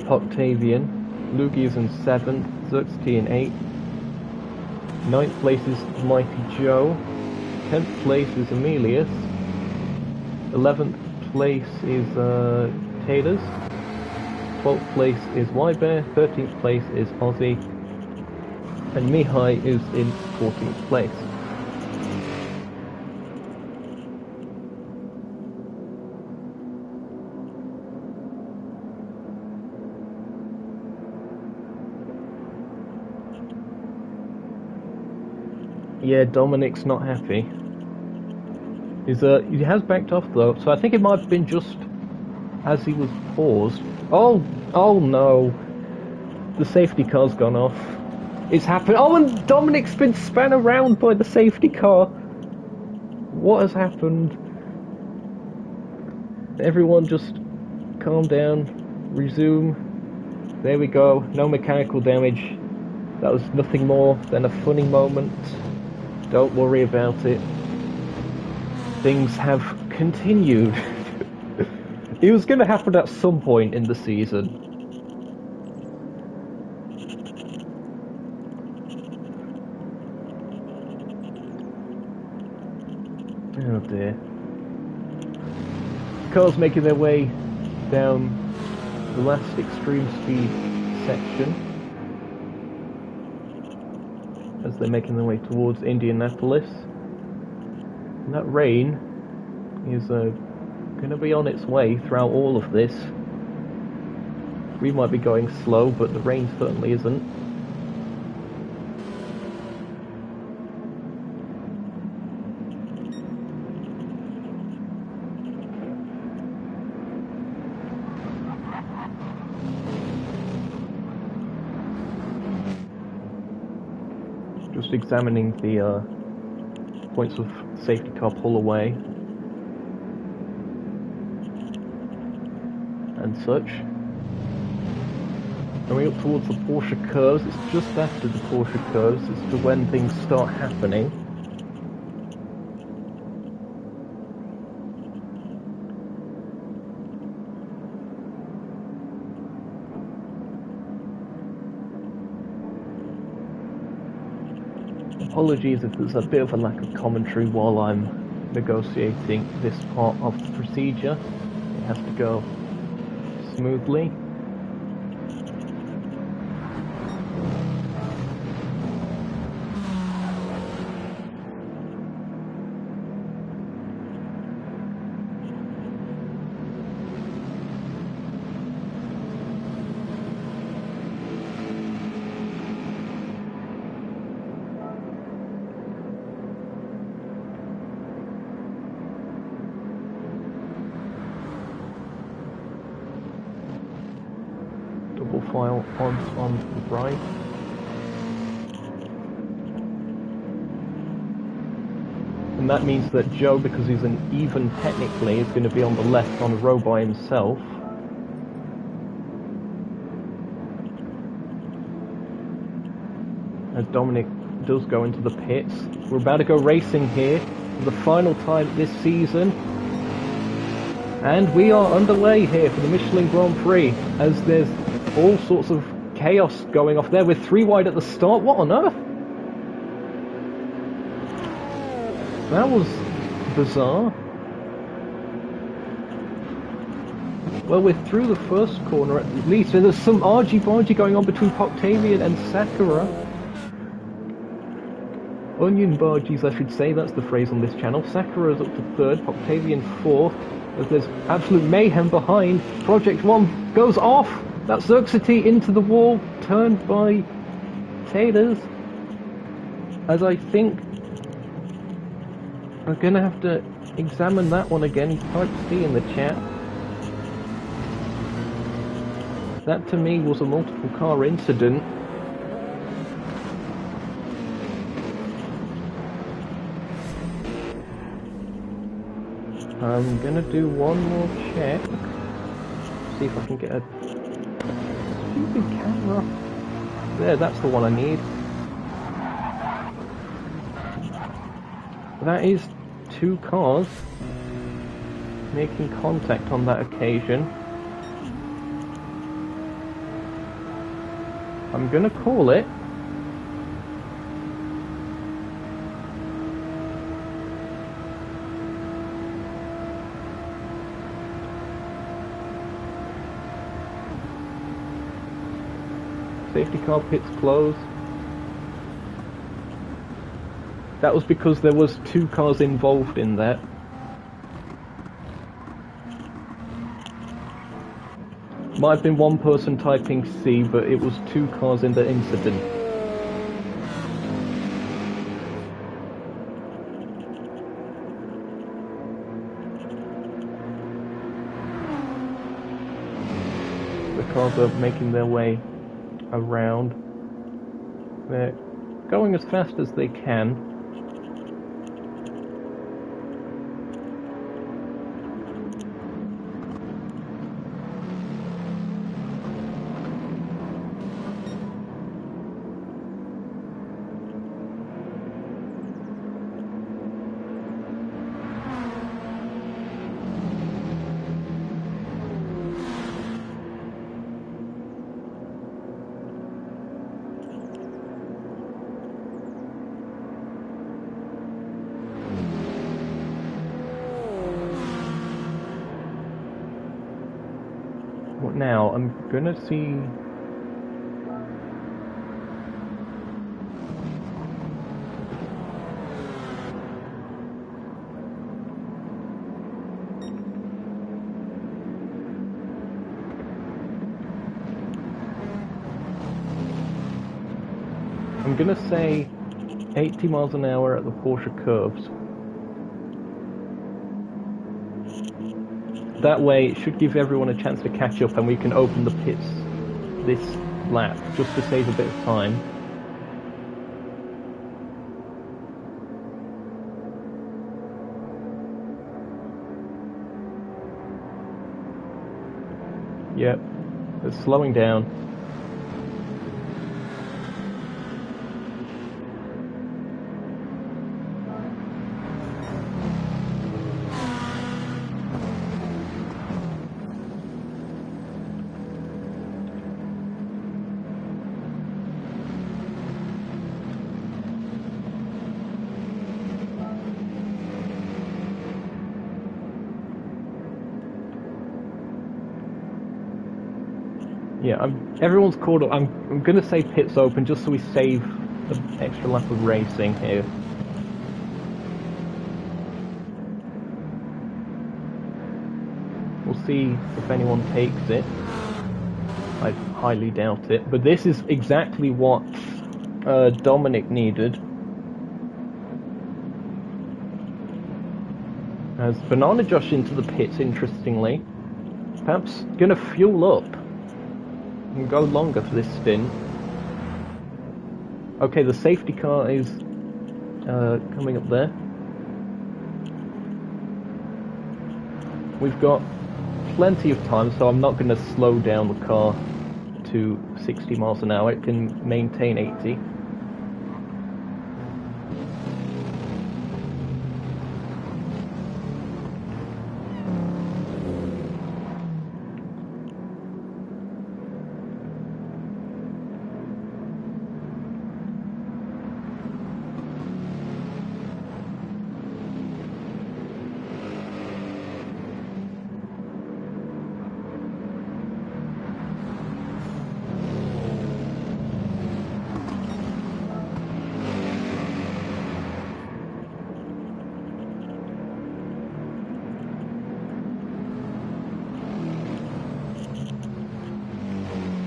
S1: Octavian. Lugi is in 7th. Xerxes in 8th. 9th place is Mighty Joe. 10th place is Emilius. 11th place is Taylors. 12th place is Ybear. 13th place is Aussie. And Mihai is in 14th place. Yeah, Dominic's not happy. He has backed off though, so I think it might have been just as he was paused. Oh no! The safety car's gone off. It's happened. Oh, and Dominic's been spun around by the safety car. What has happened? Everyone just calm down, resume. There we go. No mechanical damage. That was nothing more than a funny moment. Don't worry about it. Things have continued. It was going to happen at some point in the season. Oh dear. Cars making their way down the last extreme speed section as they're making their way towards Indianapolis. And that rain is going to be on its way throughout all of this. We might be going slow, but the rain certainly isn't. Just examining the points of safety car pull away and such. Coming up towards the Porsche curves, it's just after the Porsche curves as to when things start happening. Apologies if there's a bit of a lack of commentary while I'm negotiating this part of the procedure. It has to go smoothly. profile odds on the right. And that means that Joe, because he's an even technically, is going to be on the left on a row by himself. As Dominic does go into the pits. We're about to go racing here for the final time this season. And we are underway here for the Michelin Grand Prix, as there's all sorts of chaos going off there. We're 3 wide at the start. What on earth? That was bizarre. Well, we're through the first corner at least. There's some argy-bargy going on between Octavian and Sakura. Onion bargies, I should say, that's the phrase on this channel. Sakura's up to 3rd, Octavian 4th. As there's absolute mayhem behind. Project 1 goes off. That's Xerxity into the wall, turned by Taters. As I think I'm gonna have to examine that one again. He typed C in the chat. That to me was a multiple car incident. I'm gonna do one more check. See if I can get a stupid camera. There, that's the one I need. That is 2 cars making contact on that occasion. I'm gonna call it. Safety car pits closed. That was because there was 2 cars involved in that. Might have been one person typing C, but it was 2 cars in the incident. The cars are making their way around. They're going as fast as they can. Now, I'm gonna see... I'm gonna say 80 miles an hour at the Porsche curves. That way, it should give everyone a chance to catch up and we can open the pits this lap, just to save a bit of time. Yep, it's slowing down. Yeah, everyone's caught up. I'm gonna say pits open just so we save an extra lap of racing here. We'll see if anyone takes it. I highly doubt it. But this is exactly what Dominic needed. As Banana Josh into the pits, interestingly. Perhaps gonna fuel up. can go longer for this stint. Okay, the safety car is coming up there. We've got plenty of time, so I'm not going to slow down the car to 60 miles an hour. It can maintain 80.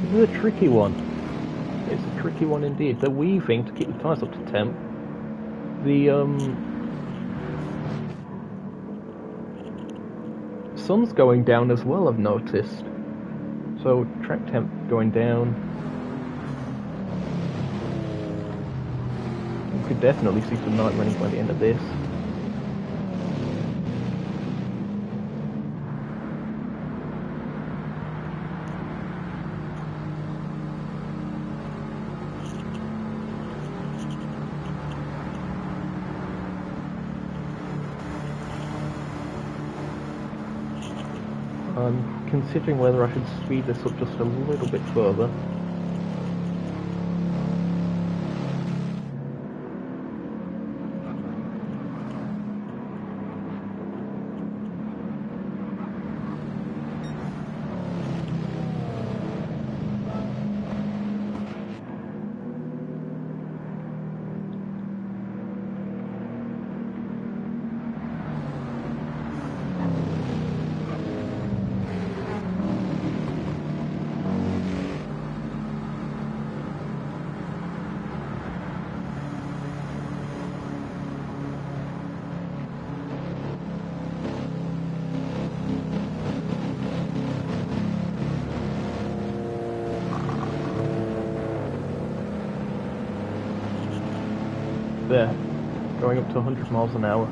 S1: This is a tricky one. It's a tricky one indeed. They're weaving to keep the tyres up to temp. The sun's going down as well, I've noticed. So track temp going down. You could definitely see some night running by the end of this. I'm considering whether I should speed this up just a little bit further. There, going up to 100 miles an hour.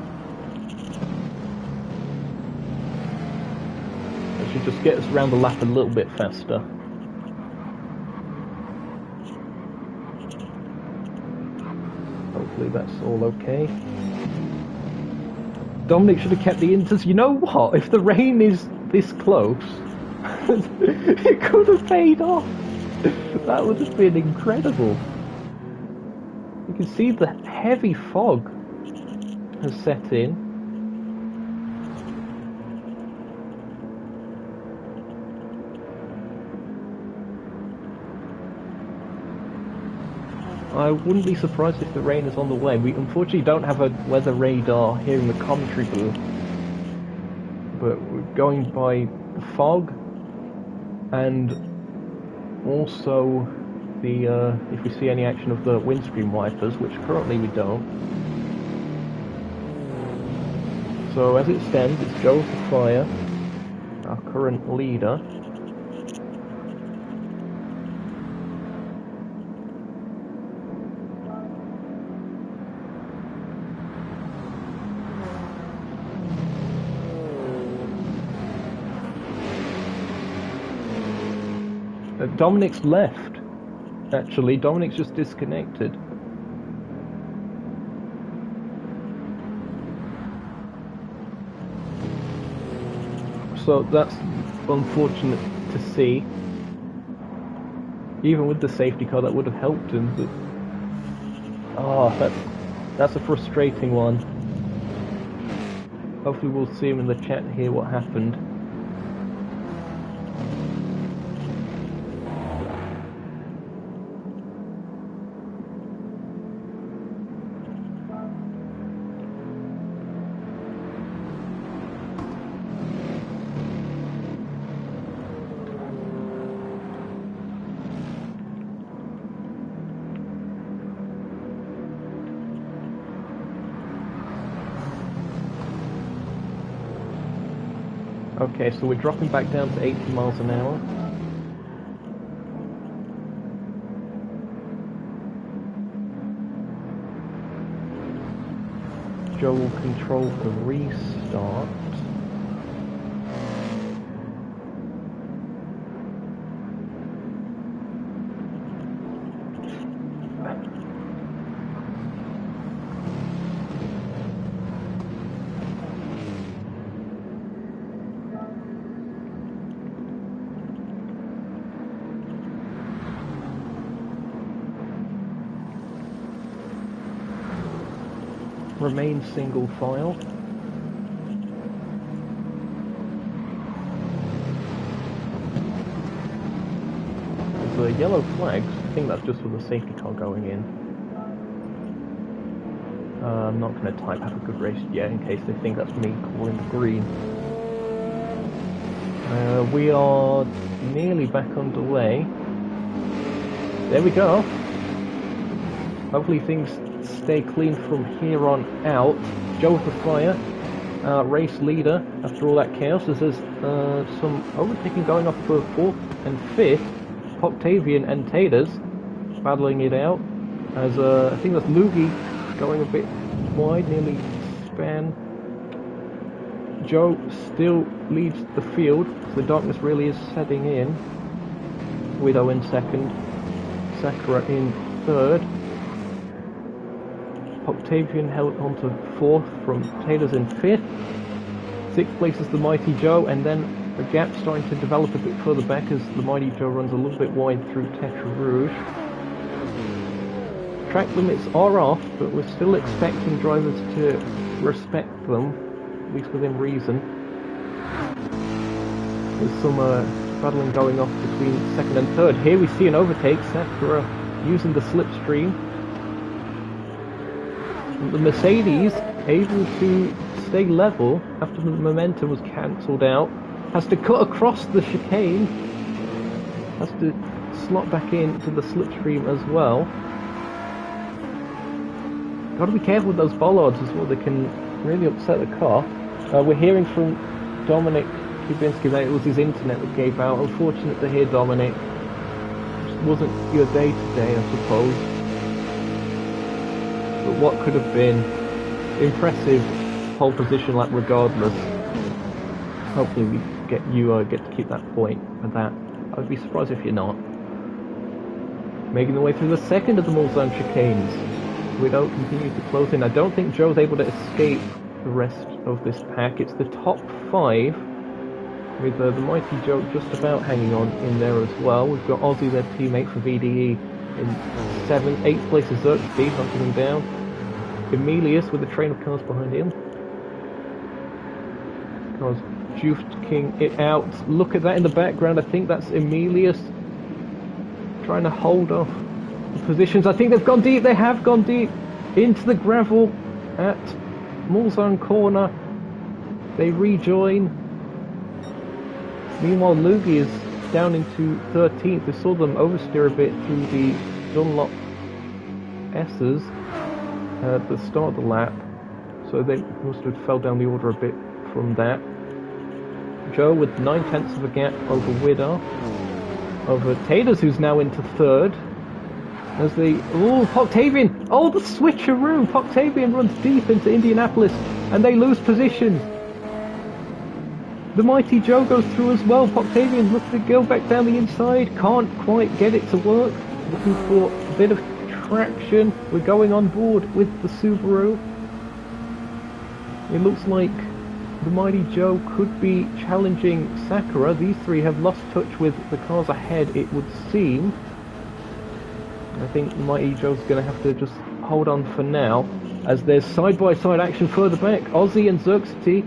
S1: That should just get us around the lap a little bit faster. Hopefully that's all okay. Dominic should have kept the inters. You know what? If the rain is this close, it could have paid off. That would have been incredible. You can see the heavy fog has set in. I wouldn't be surprised if the rain is on the way. We unfortunately don't have a weather radar here in the commentary booth, but we're going by the fog and also the if we see any action of the windscreen wipers, which currently we don't. So as it stands, it's Joseph Fire, our current leader. Dominic's left. Actually, Dominic's just disconnected. So that's unfortunate to see. Even with the safety car, that would have helped him. But that's a frustrating one. Hopefully, we'll see him in the chat here. What happened? Okay, so we're dropping back down to 80 miles an hour. Joe will control the restart. Remain single file. There's a yellow flag. I think that's just for the safety car going in. I'm not going to type have a good race yet in case they think that's me calling the green. We are nearly back underway. There we go. Hopefully things stay clean from here on out. Joe with the fire, race leader after all that chaos. There's some overtaking going off for 4th and 5th. Octavian and Taters battling it out. As I think that's Loogie going a bit wide, nearly span. Joe still leads the field. The darkness really is setting in. Widow in 2nd, Sakura in 3rd. Octavian held on to 4th from Taters in 5th. 6th place is the Mighty Joe, and then the gap starting to develop a bit further back as the Mighty Joe runs a little bit wide through Tetra Rouge. Track limits are off, but we're still expecting drivers to respect them, at least within reason. There's some battling going off between 2nd and 3rd. Here we see an overtake, Sakura using the slipstream. The Mercedes, able to stay level after the momentum was cancelled out, has to cut across the chicane, has to slot back into the slipstream as well. Got to be careful with those bollards as well, they can really upset the car. We're hearing from Dominic Kubinski that it was his internet that gave out. Unfortunate to hear, Dominic. Just wasn't your day today, I suppose. But what could have been impressive pole position lap regardless. Hopefully we get to keep that point at that. I'd be surprised if you're not. Making the way through the 2nd of the Mulsanne chicanes. We don't continue to close in. I don't think Joe's able to escape the rest of this pack. It's the top 5 with the Mighty Joe just about hanging on in there as well. We've got Ozzy, their teammate for VDE, in 7th, 8th place is Xerxes, hunting him down. Emilius with a train of cars behind him. Cars juking it out. Look at that in the background. I think that's Emilius trying to hold off the positions. I think they've gone deep. They have gone deep into the gravel at Mulsanne corner. They rejoin. Meanwhile, Loogie is down into 13th. We saw them oversteer a bit through the Dunlop S's at the start of the lap, so they must have fell down the order a bit from that. Joe with 9/10 of a gap over Widder, over Taters, who's now into 3rd. As the Octavian, the switcheroo! Octavian runs deep into Indianapolis, and they lose position. The Mighty Joe goes through as well. Octavian looks to go back down the inside, can't quite get it to work. Looking for a bit of traction. We're going on board with the Subaru. It looks like the Mighty Joe could be challenging Sakura. These three have lost touch with the cars ahead, it would seem. I think the Mighty Joe's going to have to just hold on for now, as there's side-by-side action further back. Ozzy and Xerxes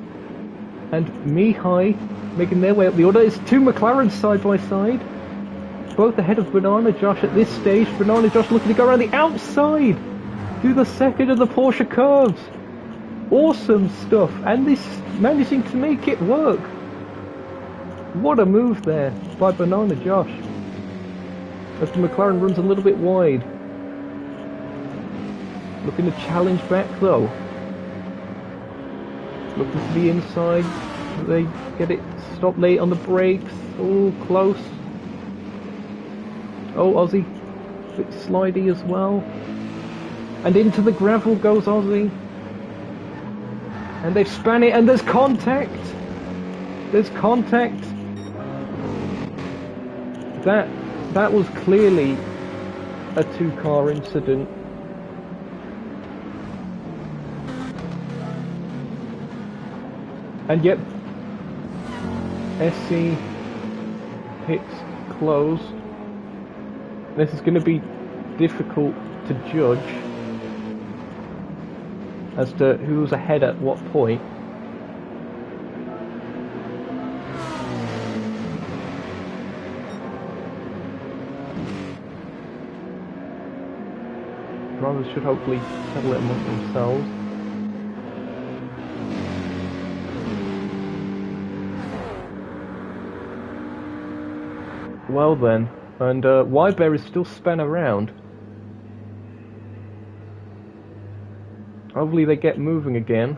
S1: and Mihai making their way up the order. It's 2 McLarens side-by-side, both ahead of Banana Josh at this stage. Banana Josh looking to go around the outside, do the 2nd of the Porsche curves. Awesome stuff, and this managing to make it work. What a move there by Banana Josh, as the McLaren runs a little bit wide. Looking to challenge back though. Looking to the inside. They get it stopped late on the brakes. Oh, close. Oh, Ozzy. A bit slidey as well. And into the gravel goes Ozzy. And they've span it, and there's contact! There's contact! That was clearly a two-car incident. And yet, SC hits close. This is going to be difficult to judge as to who's ahead at what point. Drivers should hopefully settle it amongst themselves. Well then, and Bear is still spun around. Hopefully they get moving again.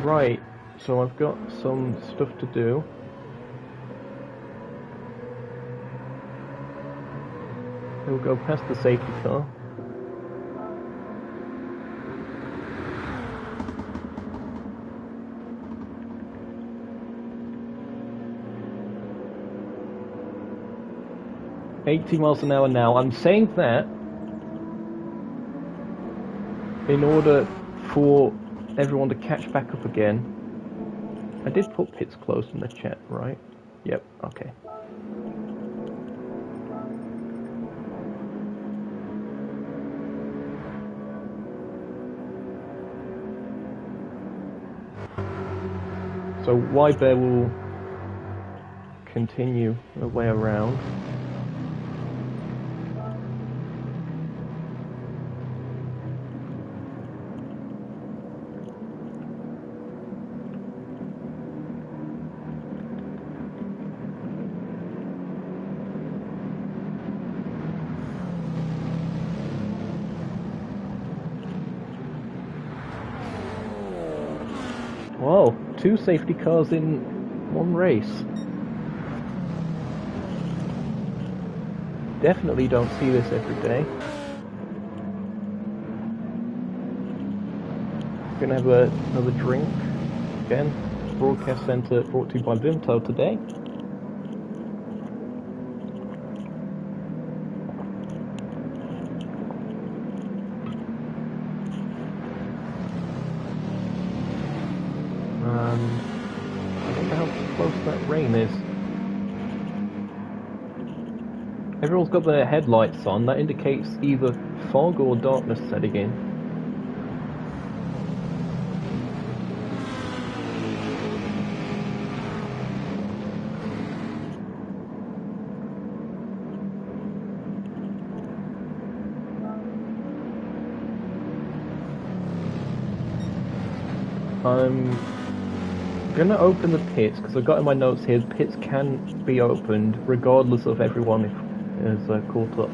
S1: Right, so I've got some stuff to do. We'll go past the safety car. $80 miles an hour now. I'm saying that in order for everyone to catch back up again. I did put pits closed in the chat, right? Yep, okay. So Bear will continue the way around. Whoa, 2 safety cars in one race. Definitely don't see this every day. Gonna have another drink. Again, broadcast center brought to you by Vimto today. I wonder how close that rain is. Everyone's got their headlights on. That indicates either fog or darkness setting in. I'm gonna open the pits because I've got in my notes here pits can be opened regardless of everyone is caught up.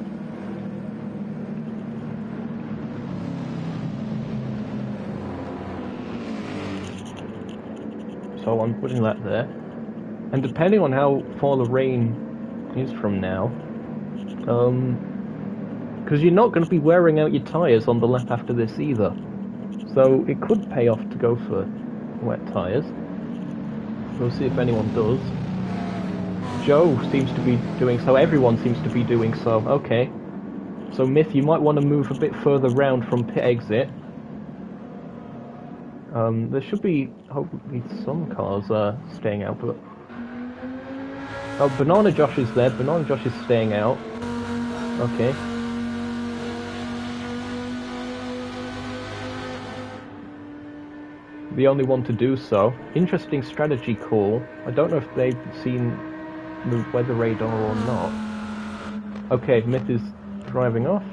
S1: So I'm putting that there, and depending on how far the rain is from now, because you're not going to be wearing out your tyres on the lap after this either, so it could pay off to go for wet tyres. We'll see if anyone does. Joe seems to be doing so. Everyone seems to be doing so. Okay. So Myth, you might want to move a bit further round from pit exit. There should be hopefully some cars staying out, but oh, Banana Josh is there. Banana Josh is staying out. Okay. the only one to do so. Interesting strategy call. I don't know if they've seen the weather radar or not. Okay, Myth is driving off.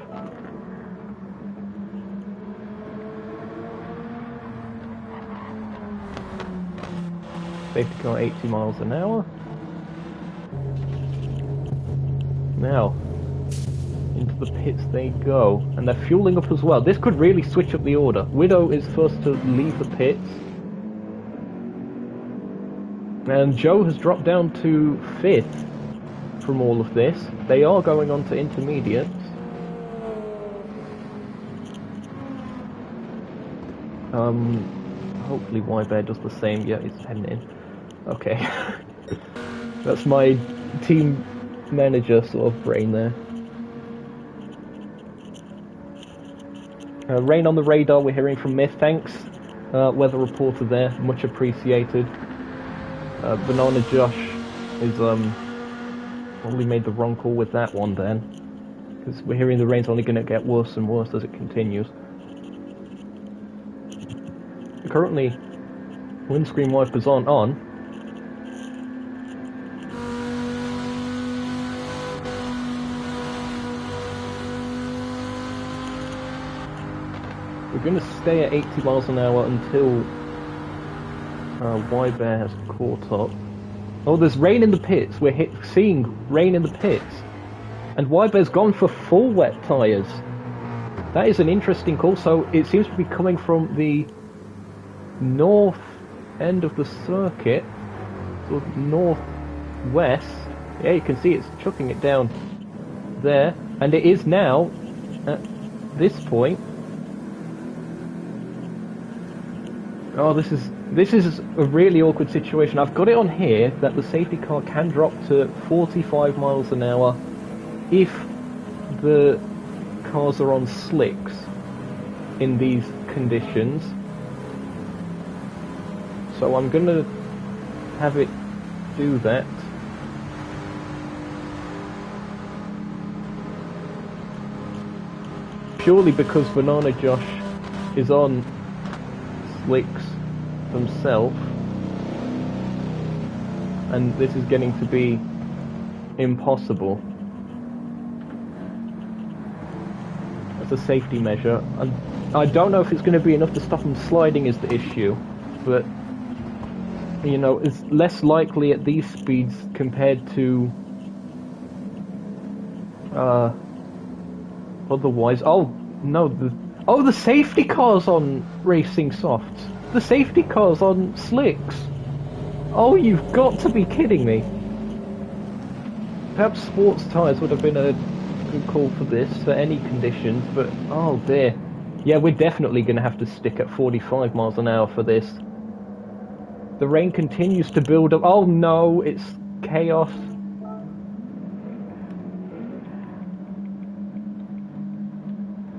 S1: Safety car 80 miles an hour. Now, into the pits they go. And they're fueling up as well. This could really switch up the order. Widow is first to leave the pits. And Joe has dropped down to 5th from all of this. They are going on to intermediates. Hopefully Y-Bear does the same. Yeah, he's heading in. Okay. That's my team manager sort of brain there. Rain on the radar, we're hearing from Myth. Thanks, weather reporter there. Much appreciated. Banana Josh is probably made the wrong call with that one then, because we're hearing the rain's only going to get worse and worse as it continues. Currently, windscreen wipers aren't on. We're going to stay at 80 miles an hour until Y-Bear has caught up. Oh, there's rain in the pits. We're seeing rain in the pits. And Y-Bear's gone for full wet tyres. That is an interesting call. So it seems to be coming from the north end of the circuit, sort of northwest. Yeah, you can see it's chucking it down there. And it is now, at this point. Oh, this is a really awkward situation. I've got it on here that the safety car can drop to 45 miles an hour if the cars are on slicks in these conditions. So I'm going to have it do that. Purely because Banana Josh is on slicks himself, and this is getting to be impossible as a safety measure. And I don't know if it's going to be enough to stop him sliding is the issue, but you know, it's less likely at these speeds compared to otherwise. Oh no, the safety car's on racing softs. The safety car's on slicks. Oh, you've got to be kidding me. Perhaps sports tyres would have been a good call for this, for any conditions, but oh dear. Yeah, we're definitely going to have to stick at 45 miles an hour for this. The rain continues to build up. Oh no, it's chaos.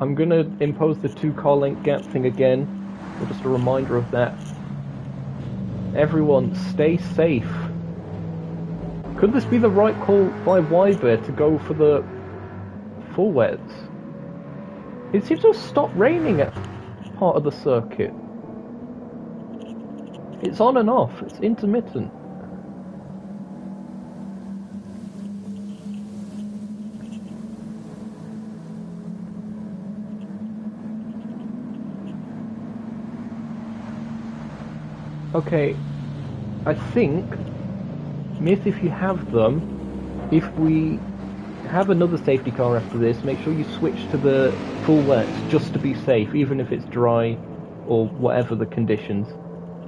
S1: I'm going to impose the 2-car length gap thing again. Just a reminder of that. Everyone, stay safe. Could this be the right call by Y-Bear to go for the full wets? It seems to have stopped raining at part of the circuit. It's on and off. It's intermittent. Okay, I think, Myth, if you have them, if we have another safety car after this, make sure you switch to the full wets just to be safe, even if it's dry or whatever the conditions,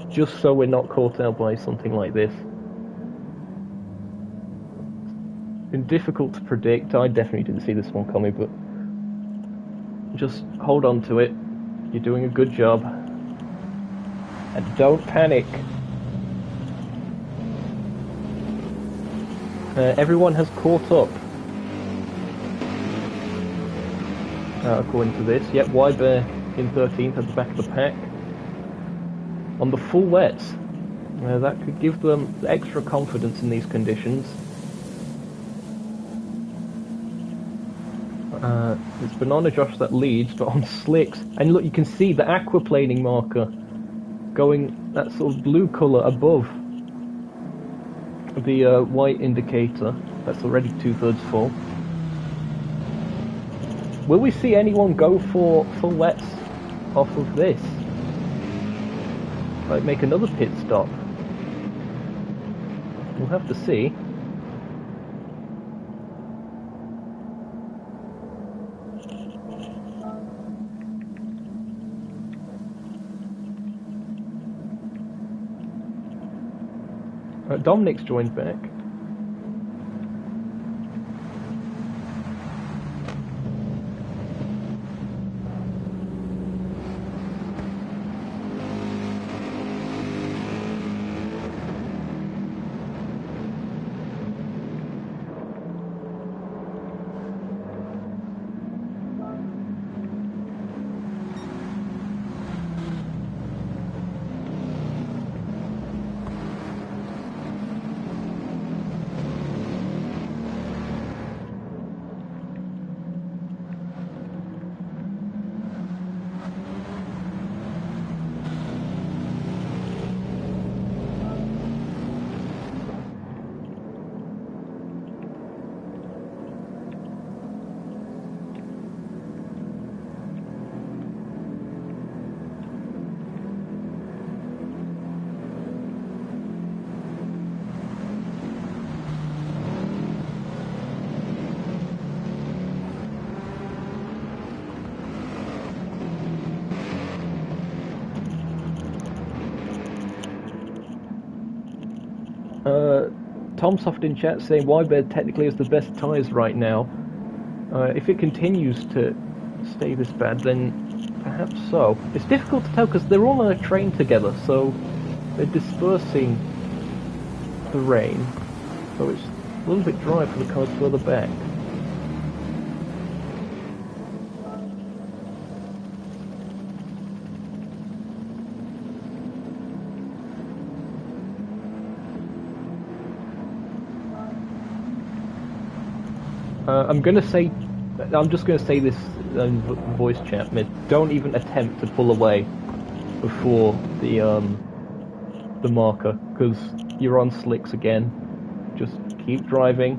S1: just so we're not caught out by something like this. It's been difficult to predict. I definitely didn't see this one coming, but just hold on to it. You're doing a good job. And don't panic. Everyone has caught up. According to this. Yep, Y-Bear in 13th at the back of the pack. On the full wets. That could give them extra confidence in these conditions. It's Banana Josh that leads, but on slicks. And look, you can see the aquaplaning marker going that sort of blue colour above the white indicator. That's already 2/3 full. Will we see anyone go for full wets off of this? Might make another pit stop. We'll have to see. Dominic's joined back. Tomsoft in chat saying Wybird technically has the best tyres right now. If it continues to stay this bad, then perhaps so. It's difficult to tell because they're all on a train together, so they're dispersing the rain. So it's a little bit dry for the cars further back. I'm just gonna say this in voice chat, mate. Don't even attempt to pull away before the marker, because you're on slicks again. Just keep driving.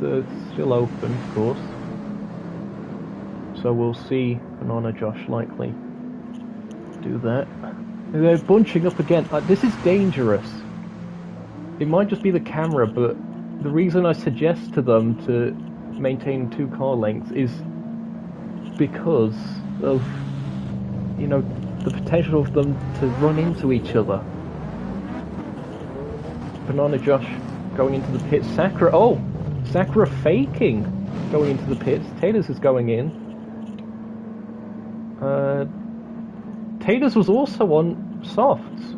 S1: It's still open, of course, so we'll see Banana Josh likely do that. They're bunching up again. This is dangerous. It might just be the camera, but the reason I suggest to them to maintain 2 car lengths is because of, you know, the potential of them to run into each other. Banana Josh going into the pit. Sakura faking going into the pits. Taters is going in. Taters was also on softs.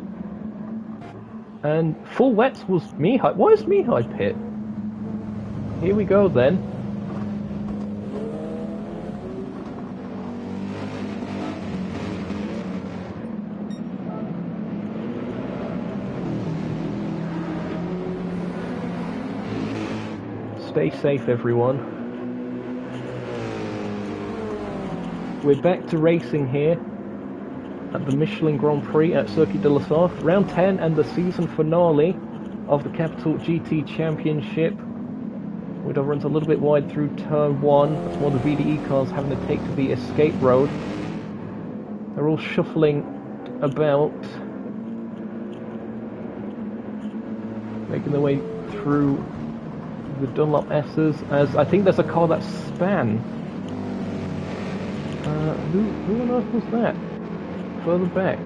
S1: And full wets was Mihai. Why is Mihai pit? Here we go then. Stay safe, everyone. We're back to racing here at the Michelin Grand Prix at Circuit de la Sarthe. Round 10 and the season finale of the Capital GT Championship. Widow runs a little bit wide through turn 1. That's one of the VDE cars having to take to the escape road. They're all shuffling about, making their way through the Dunlop S's, as I think there's a car that's span. Who on earth was that? Further back.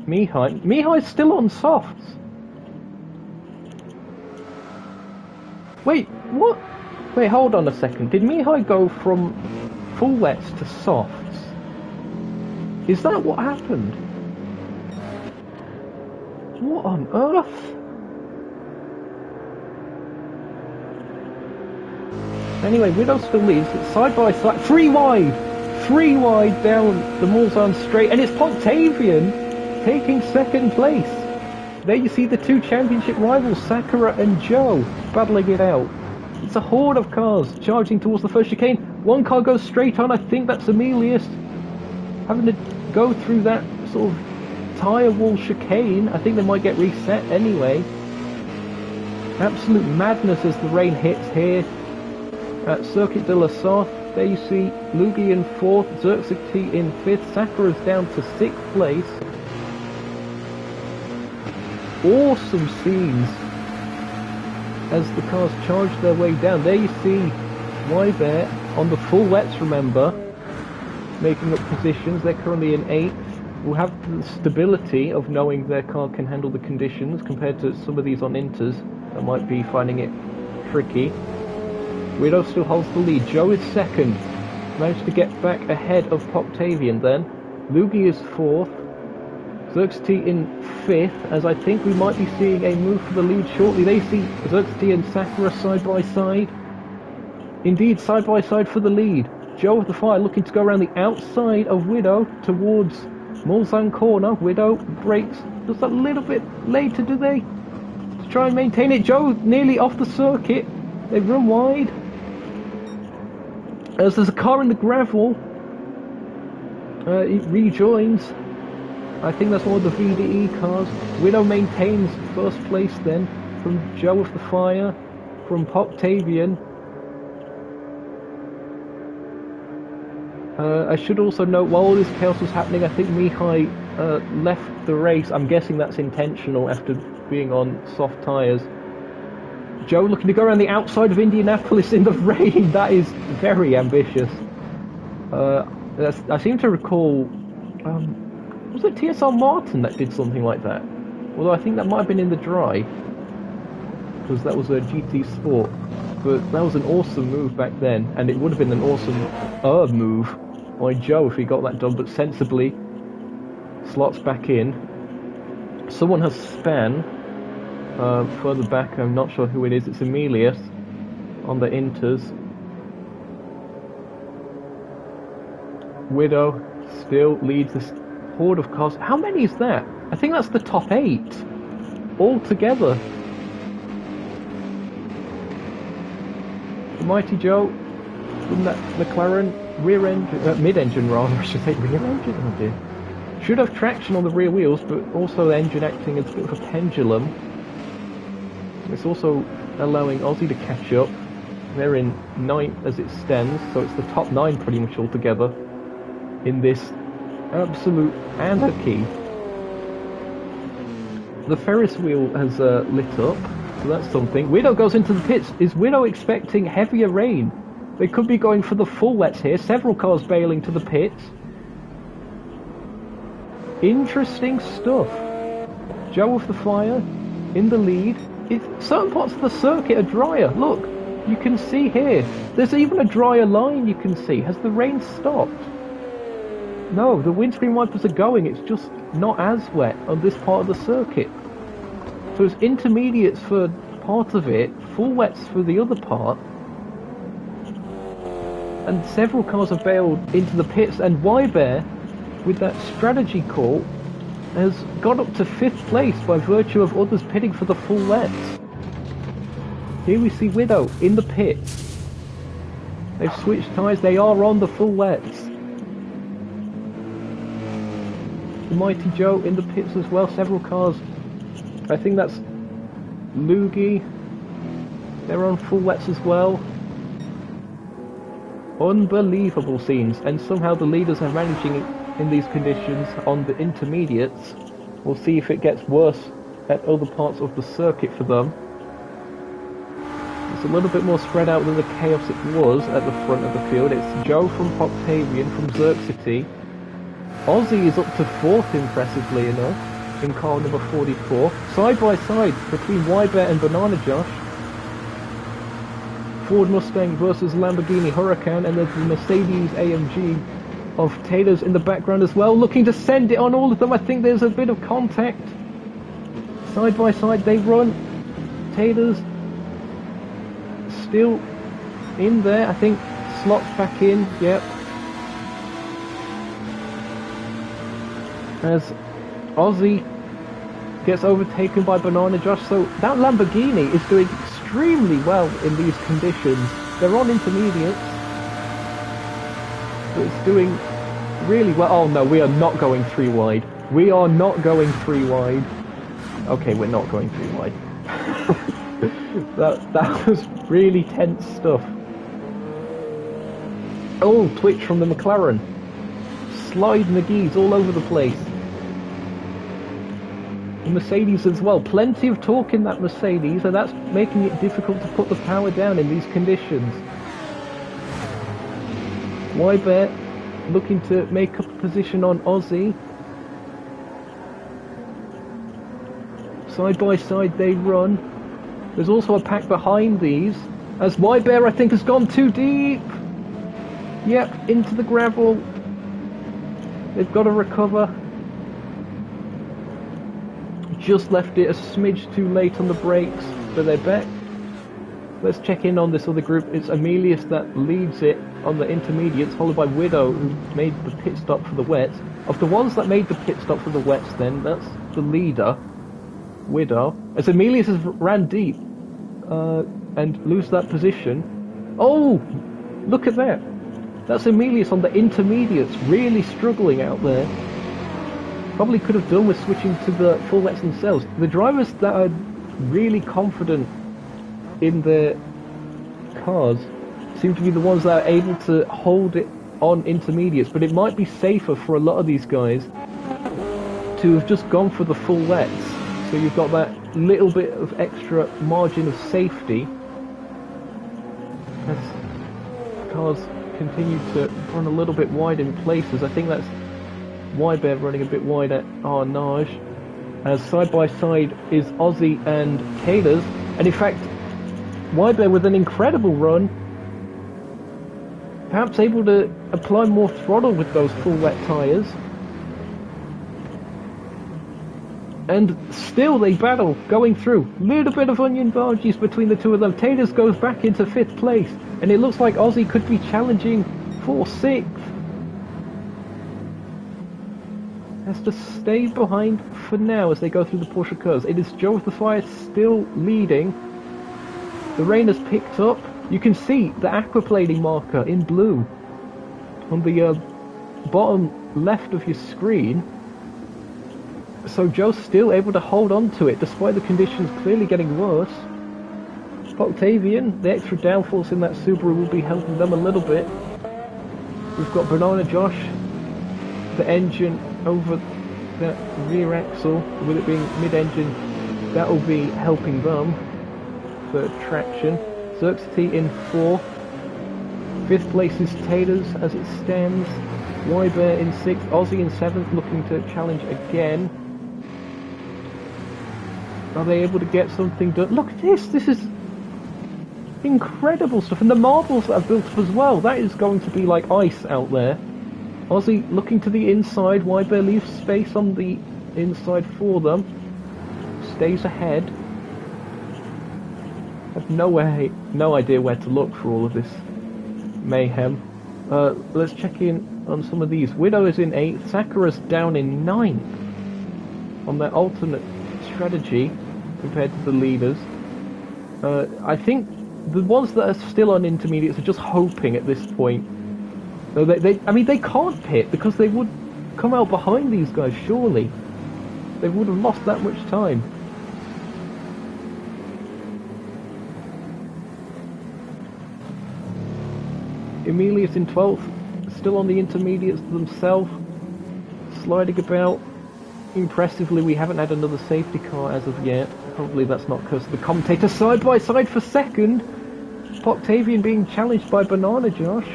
S1: Mihai. Mihai's still on softs. Wait, what? Wait, hold on a second. Did Mihai go from full wets to softs? Is that what happened? What on earth? Anyway, Widow still leads. It's side by side. 3 wide! 3 wide down the Mulsanne straight. And it's Octavian taking second place. There you see the two championship rivals, Sakura and Joe, battling it out. It's a horde of cars charging towards the first chicane. One car goes straight on. I think that's Emilius. Having to go through that sort of tyre wall chicane. I think they might get reset anyway. Absolute madness as the rain hits here at Circuit de la Sarthe. There you see Lugi in 4th, Xerxes in 5th, Sakura's down to 6th place. Awesome scenes as the cars charge their way down. There you see Wybear on the full wets, remember, making up positions. They're currently in 8th. Will have the stability of knowing their car can handle the conditions compared to some of these on Inters that might be finding it tricky. Widow still holds the lead. Joe is 2nd. Managed to get back ahead of Octavian then. Lugi is 4th. Xerxes in 5th, as I think we might be seeing a move for the lead shortly. They see Xerxes and Sakura side by side. Indeed, side by side for the lead. Joe of the Fire looking to go around the outside of Widow towards Mulsanne corner. Widow brakes just a little bit later, do they? To try and maintain it. Joe nearly off the circuit. They run wide. As there's a car in the gravel. It rejoins. I think that's one of the VDE cars. Widow maintains first place then from Joe of the Fire, from Octavian. I should also note, while all this chaos was happening, I think Mihai left the race. I'm guessing that's intentional after being on soft tyres. Joe looking to go around the outside of Indianapolis in the rain. That is very ambitious. I seem to recall... was it TSR Martin that did something like that? Although I think that might have been in the dry, because that was a GT Sport. But that was an awesome move back then, and it would have been an awesome move by Joe if he got that done, but sensibly slots back in. Someone has span further back. I'm not sure who it is. It's Emilius on the Inters. Widow still leads this horde of cars. How many is that? I think that's the top 8 all together. The mighty Joe from that McLaren rear engine, mid-engine rather, I should say rear engine. Oh dear. Should have traction on the rear wheels, but also the engine acting as a bit of a pendulum. It's also allowing Aussie to catch up. They're in 9th as it stands, so it's the top 9 pretty much all together in this absolute anarchy. The Ferris wheel has lit up, so that's something. Widow goes into the pits. Is Widow expecting heavier rain? They could be going for the full wets here. Several cars bailing to the pits. Interesting stuff. Joe of the Fire in the lead. Certain parts of the circuit are drier. Look, you can see here. There's even a drier line you can see. Has the rain stopped? No, the windscreen wipers are going. It's just not as wet on this part of the circuit. So it's intermediates for part of it, full wets for the other part. And several cars have bailed into the pits, and Wybear, with that strategy call, has got up to 5th place by virtue of others pitting for the full wets. Here we see Widow in the pits. They've switched tyres, they are on the full wets. The mighty Joe in the pits as well, several cars. I think that's Lugi. They're on full wets as well. Unbelievable scenes, and somehow the leaders are managing it in these conditions on the intermediates. We'll see if it gets worse at other parts of the circuit for them. It's a little bit more spread out than the chaos it was at the front of the field. It's Joe from Octavian from Xerxes. Aussie is up to 4th, impressively enough, in car number 44. Side by side between Wybear and Banana Josh. Ford Mustang versus Lamborghini Huracan, and there's the Mercedes AMG of Taylor's in the background as well, looking to send it on all of them. I think there's a bit of contact. Side by side they run. Taylor's still in there, I think. Slots back in, yep. As Ozzy gets overtaken by Banana Josh. So that Lamborghini is doing extremely well in these conditions. They're on intermediates, but it's doing really well. Oh no, we are not going 3 wide. We are not going 3 wide. Okay, we're not going 3 wide. that was really tense stuff. Oh, twitch from the McLaren. Slide McGee's all over the place. The Mercedes as well. Plenty of torque in that Mercedes, and that's making it difficult to put the power down in these conditions. Weber looking to make up a position on Ozzy. Side by side they run. There's also a pack behind these, as Weber I think has gone too deep. Yep, into the gravel. They've got to recover. Just left it a smidge too late on the brakes, but they're back. Let's check in on this other group. It's Emilius that leads it on the intermediates, followed by Widow, who made the pit stop for the wets. Of the ones that made the pit stop for the wets then, that's the leader, Widow. As Emilius has ran deep and lose that position. Oh, look at that. That's Emilius on the intermediates, really struggling out there. Probably could have done with switching to the full wets themselves. The drivers that are really confident in their cars seem to be the ones that are able to hold it on intermediates, but it might be safer for a lot of these guys to have just gone for the full wets. So you've got that little bit of extra margin of safety as cars continue to run a little bit wide in places. I think that's Weber running a bit wide at Arnage, as side by side is Ozzy and Taylor's, and in fact Weber with an incredible run, perhaps able to apply more throttle with those full wet tyres, and still they battle going through. Little bit of onion barges between the two of them. Taylor's goes back into 5th place, and it looks like Ozzy could be challenging for 6th. Has to stay behind for now as they go through the Porsche curves. It is Joe with the Fire still leading. The rain has picked up. You can see the aquaplaning marker in blue on the bottom left of your screen. So Joe's still able to hold on to it despite the conditions clearly getting worse. Octavian, the extra downforce in that Subaru will be helping them a little bit. We've got Banana Josh, the engine over that rear axle, with it being mid-engine, that will be helping them for traction. Sarthe in 4th. 5th place is Taylor's as it stands. Weber in 6th. Ozzy in 7th, looking to challenge again. Are they able to get something done? Look at this! This is incredible stuff. And the marbles that are built up as well. That is going to be like ice out there. Ozzy looking to the inside. Weber leaves space on the inside for them. Stays ahead. Have no idea where to look for all of this mayhem. Let's check in on some of these. Widow is in 8th. Sakura's down in 9th on their alternate strategy compared to the leaders. I think the ones that are still on intermediates are just hoping at this point. So I mean, they can't pit because they would come out behind these guys, surely. They would have lost that much time. Emilius in 12th, still on the intermediates themselves, sliding about. Impressively, we haven't had another safety car as of yet. Hopefully that's not because of the commentator. Side by side for 2nd. Octavian being challenged by Banana Josh.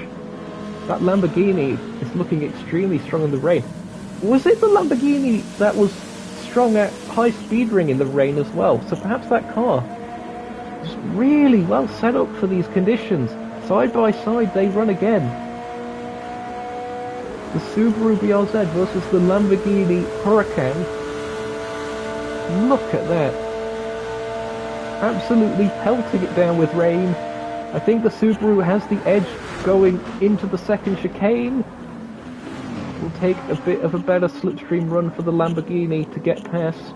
S1: That Lamborghini is looking extremely strong in the rain. Was it the Lamborghini that was strong at high speed ring in the rain as well? So perhaps that car is really well set up for these conditions. Side by side they run again. The Subaru BRZ versus the Lamborghini Huracan. Look at that. Absolutely pelting it down with rain. I think the Subaru has the edge going into the second chicane. Will take a bit of a better slipstream run for the Lamborghini to get past.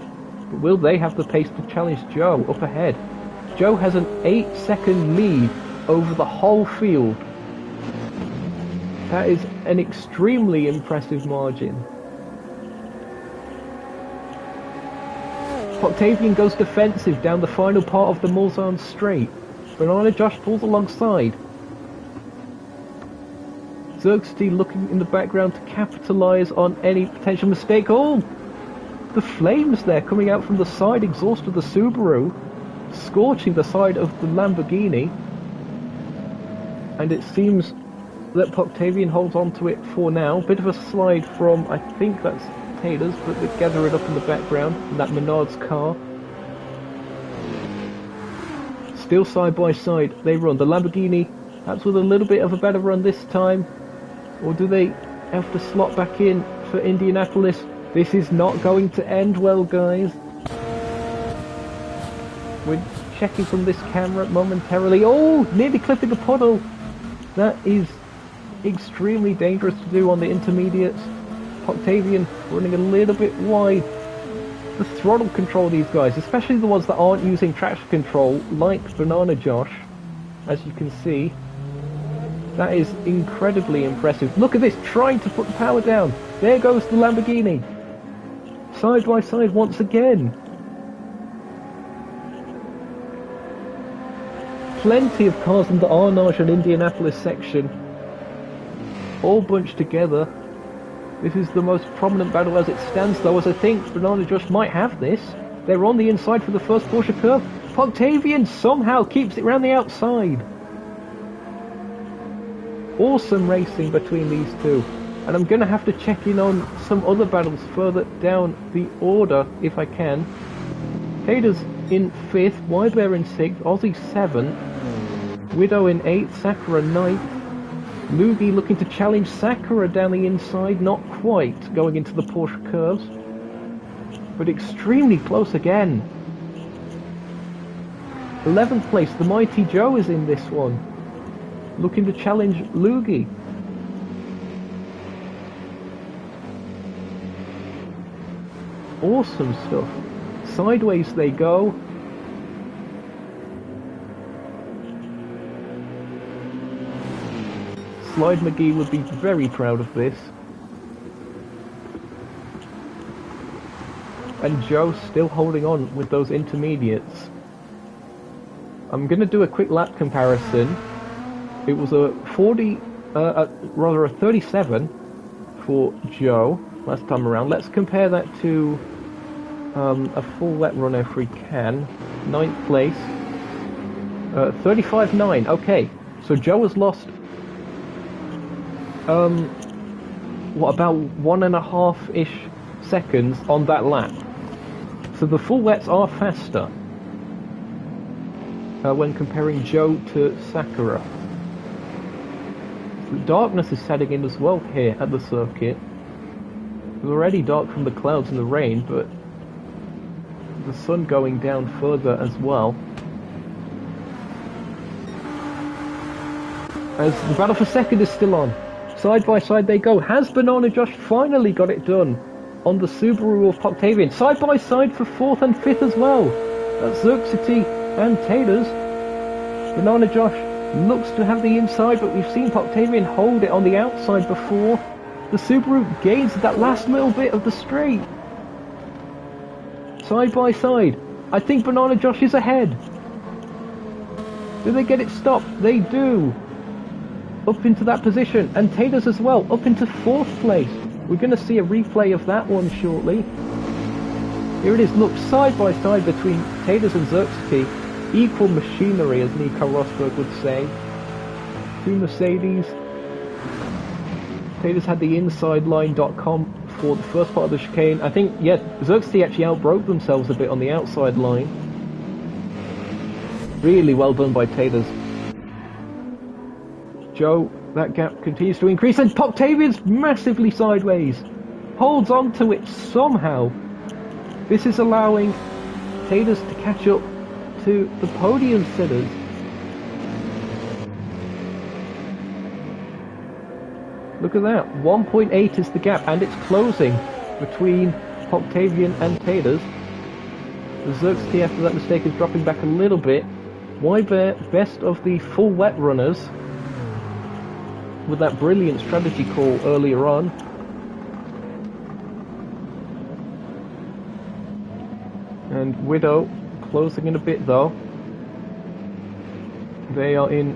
S1: But will they have the pace to challenge Joe up ahead? Joe has an 8-second lead over the whole field. That is an extremely impressive margin. Octavian goes defensive down the final part of the Mulsanne straight. Banana Josh pulls alongside. Xerxes looking in the background to capitalise on any potential mistake. Oh! The flames there coming out from the side exhaust of the Subaru, scorching the side of the Lamborghini. And it seems that Octavian holds on to it for now. Bit of a slide from, I think that's Taylor's, but they gather it up in the background, in that Menard's car. Still side by side, they run. The Lamborghini, perhaps with a little bit of a better run this time. Or do they have to slot back in for Indianapolis? This is not going to end well, guys. We're checking from this camera momentarily. Oh, nearly clipping a puddle. That is extremely dangerous to do on the intermediates. Octavian running a little bit wide. The throttle control of these guys, especially the ones that aren't using traction control, like Banana Josh, as you can see, that is incredibly impressive. Look at this, trying to put the power down. There goes the Lamborghini. Side by side once again. Plenty of cars in the Arnage and Indianapolis section, all bunched together. This is the most prominent battle as it stands, though, as I think Banana Josh might have this. They're on the inside for the first Porsche curve. Octavian somehow keeps it round the outside. Awesome racing between these two. And I'm going to have to check in on some other battles further down the order, if I can. Tader's in 5th, Wybear in 6th, Aussie 7th, Widow in 8th, Sakura 9th. Mugi looking to challenge Sakura down the inside, not quite going into the Porsche curves, but extremely close again. 11th place, the Mighty Joe is in this one, looking to challenge Lugi. Awesome stuff. Sideways they go. Slide McGee would be very proud of this. And Joe still holding on with those intermediates. I'm going to do a quick lap comparison. It was a 37 for Joe last time around. Let's compare that to a full wet run if we can. 9th place. 35.9. Okay, so Joe has lost what, about 1.5-ish seconds on that lap. So the full wets are faster when comparing Joe to Sakura. The darkness is setting in as well here at the circuit. It's already dark from the clouds and the rain, but the sun going down further as well. As the battle for second is still on. Side by side they go. Has Banana Josh finally got it done on the Subaru of Octavian? Side by side for 4th and 5th as well. That's Xerxes and Taylor's. Banana Josh looks to have the inside, but we've seen Octavian hold it on the outside before. The Subaru gains that last little bit of the straight. Side by side. I think Banana Josh is ahead. Do they get it stopped? They do. Up into that position, and Taylor's as well, up into 4th place. We're going to see a replay of that one shortly. Here it is, look, side by side between Taylor's and Xerxes. Equal machinery, as Nico Rosberg would say. Two Mercedes. Taylor's had the InsideLine.com for the first part of the chicane. I think, yeah, Xerxes actually outbroke themselves a bit on the outside line. Really well done by Taylor's. Joe, that gap continues to increase, and Octavian's massively sideways. Holds on to it somehow. This is allowing Taylor's to catch up to the podium sitters. Look at that. 1.8 is the gap, and it's closing between Octavian and Taters. The Xerxes, after that mistake, is dropping back a little bit. Wybear, best of the full wet runners, with that brilliant strategy call earlier on. And Widow closing in a bit though. They are in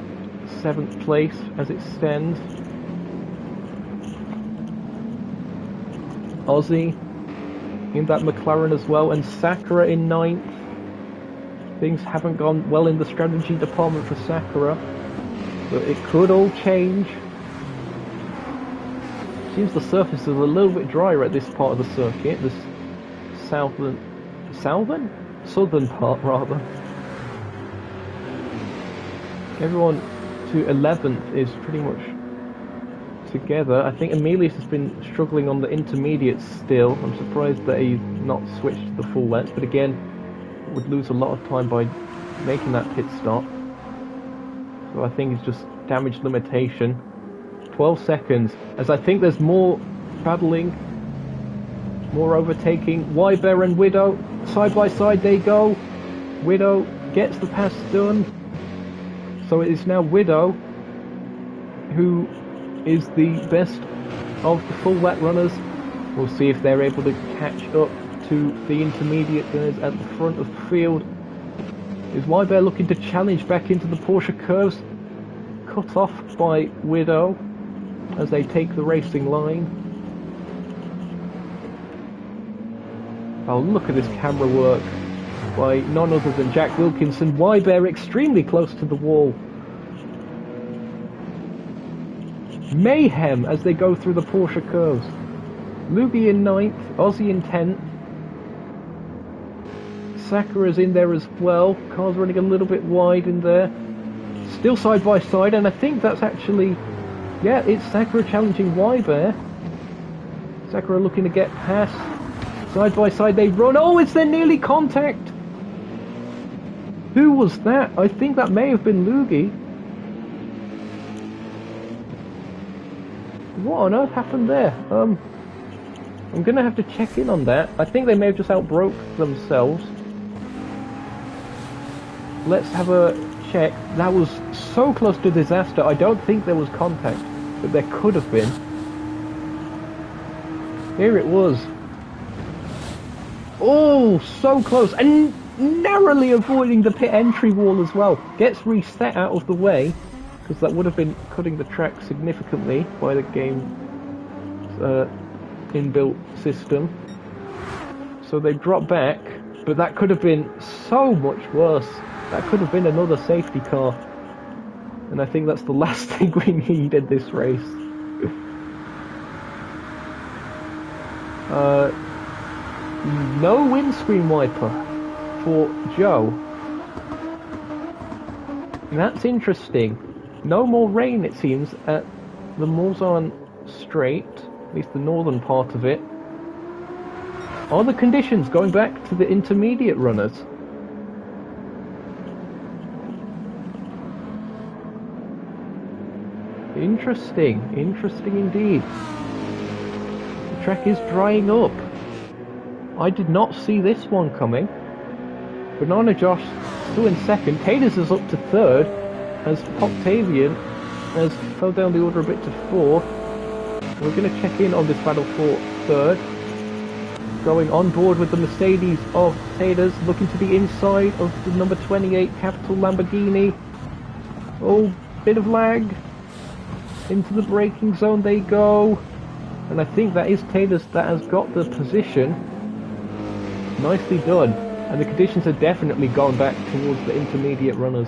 S1: 7th place as it stands. Aussie in that McLaren as well, and Sakura in 9th. Things haven't gone well in the strategy department for Sakura, but it could all change. Seems the surface is a little bit drier at this part of the circuit, this southern part rather. Everyone to 11th is pretty much together. I think Emilius has been struggling on the intermediates still. I'm surprised that he's not switched to the full length, but again, would lose a lot of time by making that pit stop. So I think it's just damage limitation. 12 seconds, as I think there's more battling, more overtaking. Wybear and Widow, side by side they go. Widow gets the pass done. So it is now Widow who is the best of the full wet runners. We'll see if they're able to catch up to the intermediate gunners at the front of the field. Is Wybear looking to challenge back into the Porsche curves? Cut off by Widow as they take the racing line. Oh, look at this camera work by none other than Jack Wilkinson. Wybear extremely close to the wall. Mayhem as they go through the Porsche curves. Luby in 9th, Aussie in 10th. Sakura's in there as well. Car's running a little bit wide in there. Still side by side, and I think that's actually... yeah, it's Sakura challenging Wybear. Sakura looking to get past. Side by side they run. Oh, it's their nearly contact! Who was that? I think that may have been Lugi. What on earth happened there? I'm gonna have to check in on that. I think they may have just outbroke themselves. Let's have a check. That was so close to disaster. I don't think there was contact, but there could have been. Here it was. Oh, so close, and narrowly avoiding the pit entry wall as well. Gets reset out of the way, because that would have been cutting the track significantly by the game's inbuilt system. So they drop back, but that could have been so much worse. That could have been another safety car. And I think that's the last thing we need in this race. No windscreen wiper for Joe. That's interesting. No more rain, it seems, at the Mulsanne Strait, at least the northern part of it. Are the conditions going back to the intermediate runners? Interesting, interesting indeed. The track is drying up. I did not see this one coming. Banana Josh still in 2nd. Taters is up to 3rd, as Octavian has fell down the order a bit to 4th. We're going to check in on this battle for 3rd. Going on board with the Mercedes of Taters, looking to the inside of the number 28 Capital Lamborghini. Oh, bit of lag. Into the braking zone they go. And I think that is Taters that has got the position. Nicely done. And the conditions have definitely gone back towards the intermediate runners.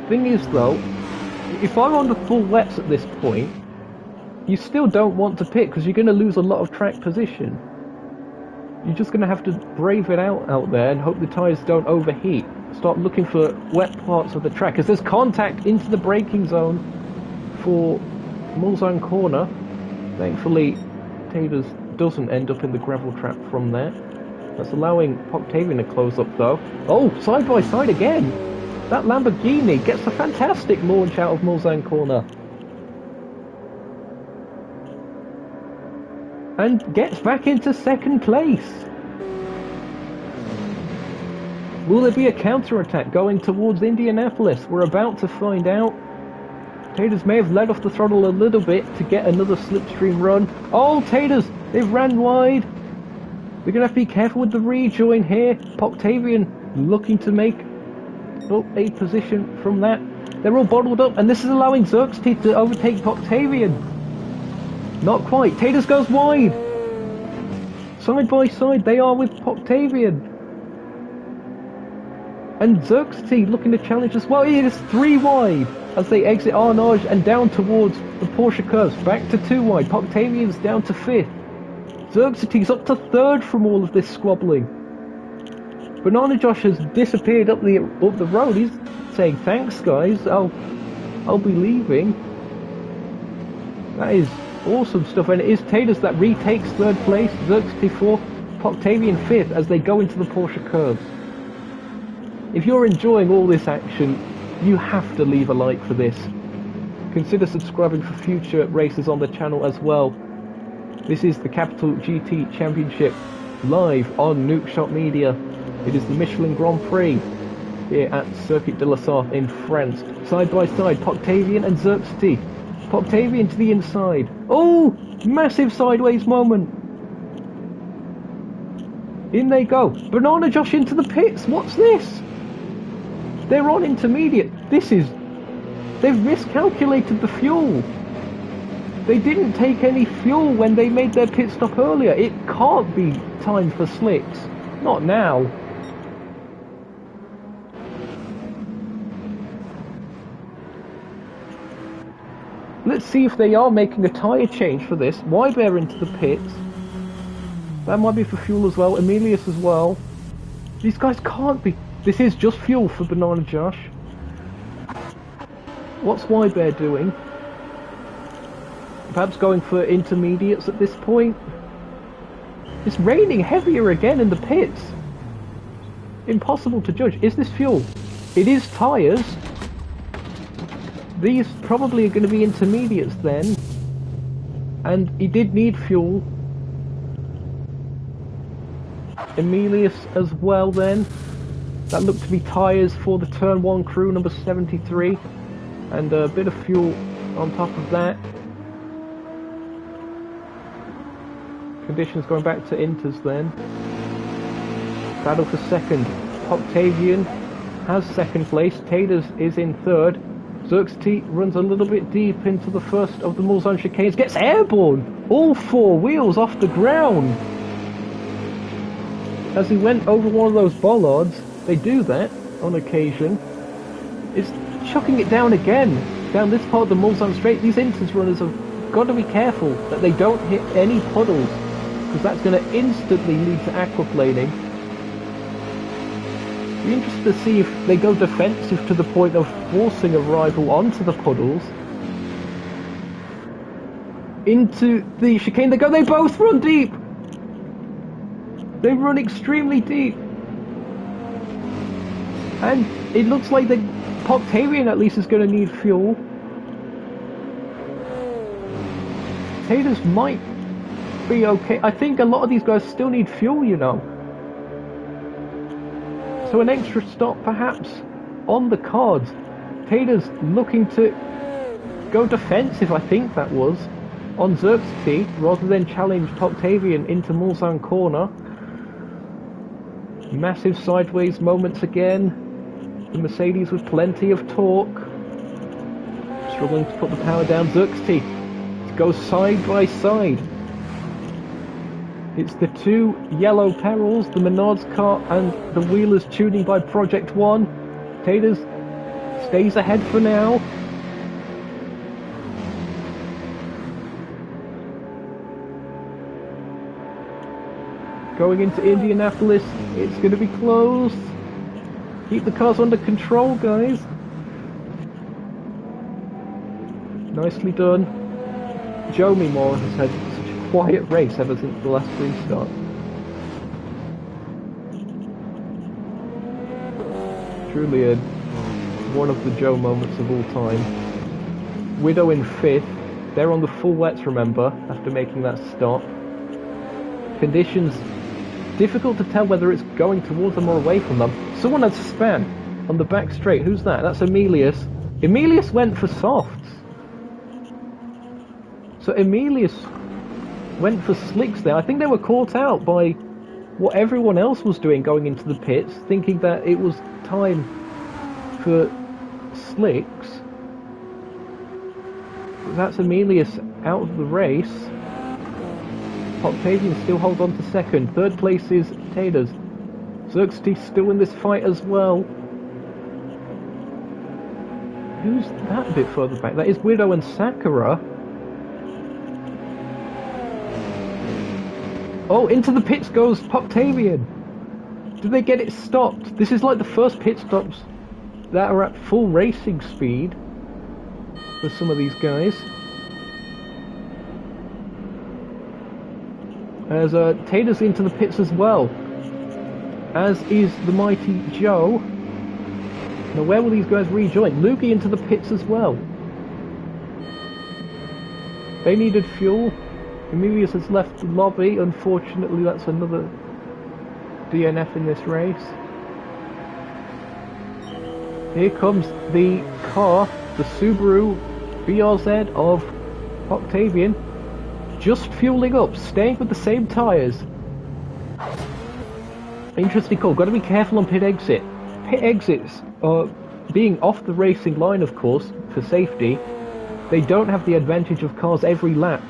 S1: Thing is though, if I'm on the full wets at this point, you still don't want to pit because you're going to lose a lot of track position. You're just going to have to brave it out there and hope the tyres don't overheat. Start looking for wet parts of the track, as there's contact into the braking zone for Mulsanne Corner. Thankfully, Taters doesn't end up in the gravel trap from there. That's allowing Octavian to close up though. Oh, side by side again! That Lamborghini gets a fantastic launch out of Mulsanne corner. And gets back into second place. Will there be a counter-attack going towards Indianapolis? We're about to find out. Taters may have let off the throttle a little bit to get another slipstream run. Oh, Taters! They've ran wide! We're going to have to be careful with the rejoin here. Poctavian looking to make a position from that. They're all bottled up, and this is allowing Xerxes to overtake Poctavian. Not quite. Taters goes wide. Side by side, they are with Poctavian. And Xerxes looking to challenge as well. It is 3 wide as they exit Arnage and down towards the Porsche curves. Back to 2 wide. Poctavian's down to 5th. Xerxes up to 3rd from all of this squabbling. Banana Josh has disappeared up the road. He's saying, thanks guys, I'll be leaving. That is awesome stuff, and it is Taters that retakes 3rd place, Xerxes 4th, Poctavian 5th as they go into the Porsche curves. If you're enjoying all this action, you have to leave a like for this. Consider subscribing for future races on the channel as well. This is the Capital GT Championship, live on Nookshot Media. It is the Michelin Grand Prix here at Circuit de la Sarthe in France. Side by side, Poctavian and Xerxes. Poctavian to the inside. Oh, massive sideways moment. In they go. Banana Josh into the pits. What's this? They're on intermediate. They've miscalculated the fuel. They didn't take any fuel when they made their pit stop earlier. It can't be time for slicks. Not now. Let's see if they are making a tyre change for this. Wybear into the pits. That might be for fuel as well. Emilius as well. These guys can't be. This is just fuel for Banana Josh. What's Wybear doing? Perhaps going for intermediates at this point. It's raining heavier again in the pits. Impossible to judge. Is this fuel? It is tyres. These probably are going to be intermediates then. And he did need fuel. Emilius as well then. That looked to be tyres for the Turn 1 crew, number 73. And a bit of fuel on top of that. Conditions going back to Inters then. Battle for second. Poctavian has second place. Taters is in third. Xerxes runs a little bit deep into the first of the Mulsanne chicanes. Gets airborne! All 4 wheels off the ground! As he went over one of those bollards, they do that on occasion. It's chucking it down again. Down this part of the Mulsanne straight. These Inters runners have got to be careful that they don't hit any puddles, because that's going to instantly lead to aquaplaning. Be interested to see if they go defensive to the point of forcing a rival onto the puddles. Into the chicane they go. They both run deep. They run extremely deep. And it looks like the Poctavian at least is going to need fuel. Taters might be okay. I think a lot of these guys still need fuel, you know. So an extra stop perhaps on the cards. Taters looking to go defensive, I think that was, on Xerxes, rather than challenge Poctavian into Mulsanne corner. Massive sideways moments again. The Mercedes with plenty of torque. Struggling to put the power down. Xerxes goes side by side. It's the 2 yellow perils, the Menards car and the Wheelers tuning by Project One. Taters stays ahead for now. Going into Indianapolis, it's going to be close. Keep the cars under control, guys. Nicely done. Joe Moore has had such a quiet race ever since the last restart. Truly a one of the Joe moments of all time. Widow in 5th. They're on the full wets, remember, after making that stop. Conditions, difficult to tell whether it's going towards them or away from them. Someone has span on the back straight. Who's that? That's Emilius. Emilius went for softs. So Emilius went for slicks there. I think they were caught out by what everyone else was doing going into the pits, thinking that it was time for slicks. That's Emilius out of the race. Octavian still holds on to 2nd. 3rd place is Taders. Xerxes still in this fight as well. Who's that a bit further back? That is Widow and Sakura. Oh, into the pits goes Octavian. Did they get it stopped? This is like the first pit stops that are at full racing speed for some of these guys. As Taylor's into the pits as well, as is the mighty Joe. Now where will these guys rejoin? Loogie into the pits as well. They needed fuel. Emilius has left the lobby. Unfortunately, that's another DNF in this race. Here comes the car, the Subaru BRZ of Octavian. Just fueling up, staying with the same tyres. Interesting call. Got to be careful on pit exit. Pit exits are being off the racing line, of course, for safety. They don't have the advantage of cars every lap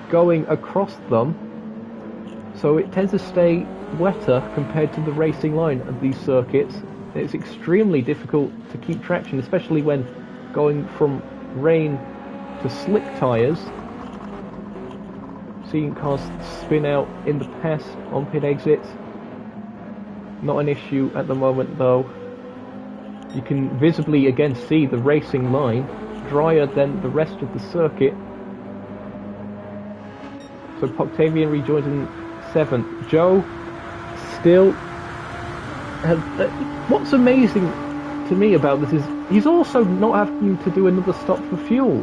S1: going across them, so it tends to stay wetter compared to the racing line of these circuits. It's extremely difficult to keep traction, especially when going from rain to slick tyres. Seeing cars spin out in the past on pit exits. Not an issue at the moment though. You can visibly again see the racing line, drier than the rest of the circuit. So Octavian rejoins in 7th. Joe still has... what's amazing to me about this is he's also not having to do another stop for fuel.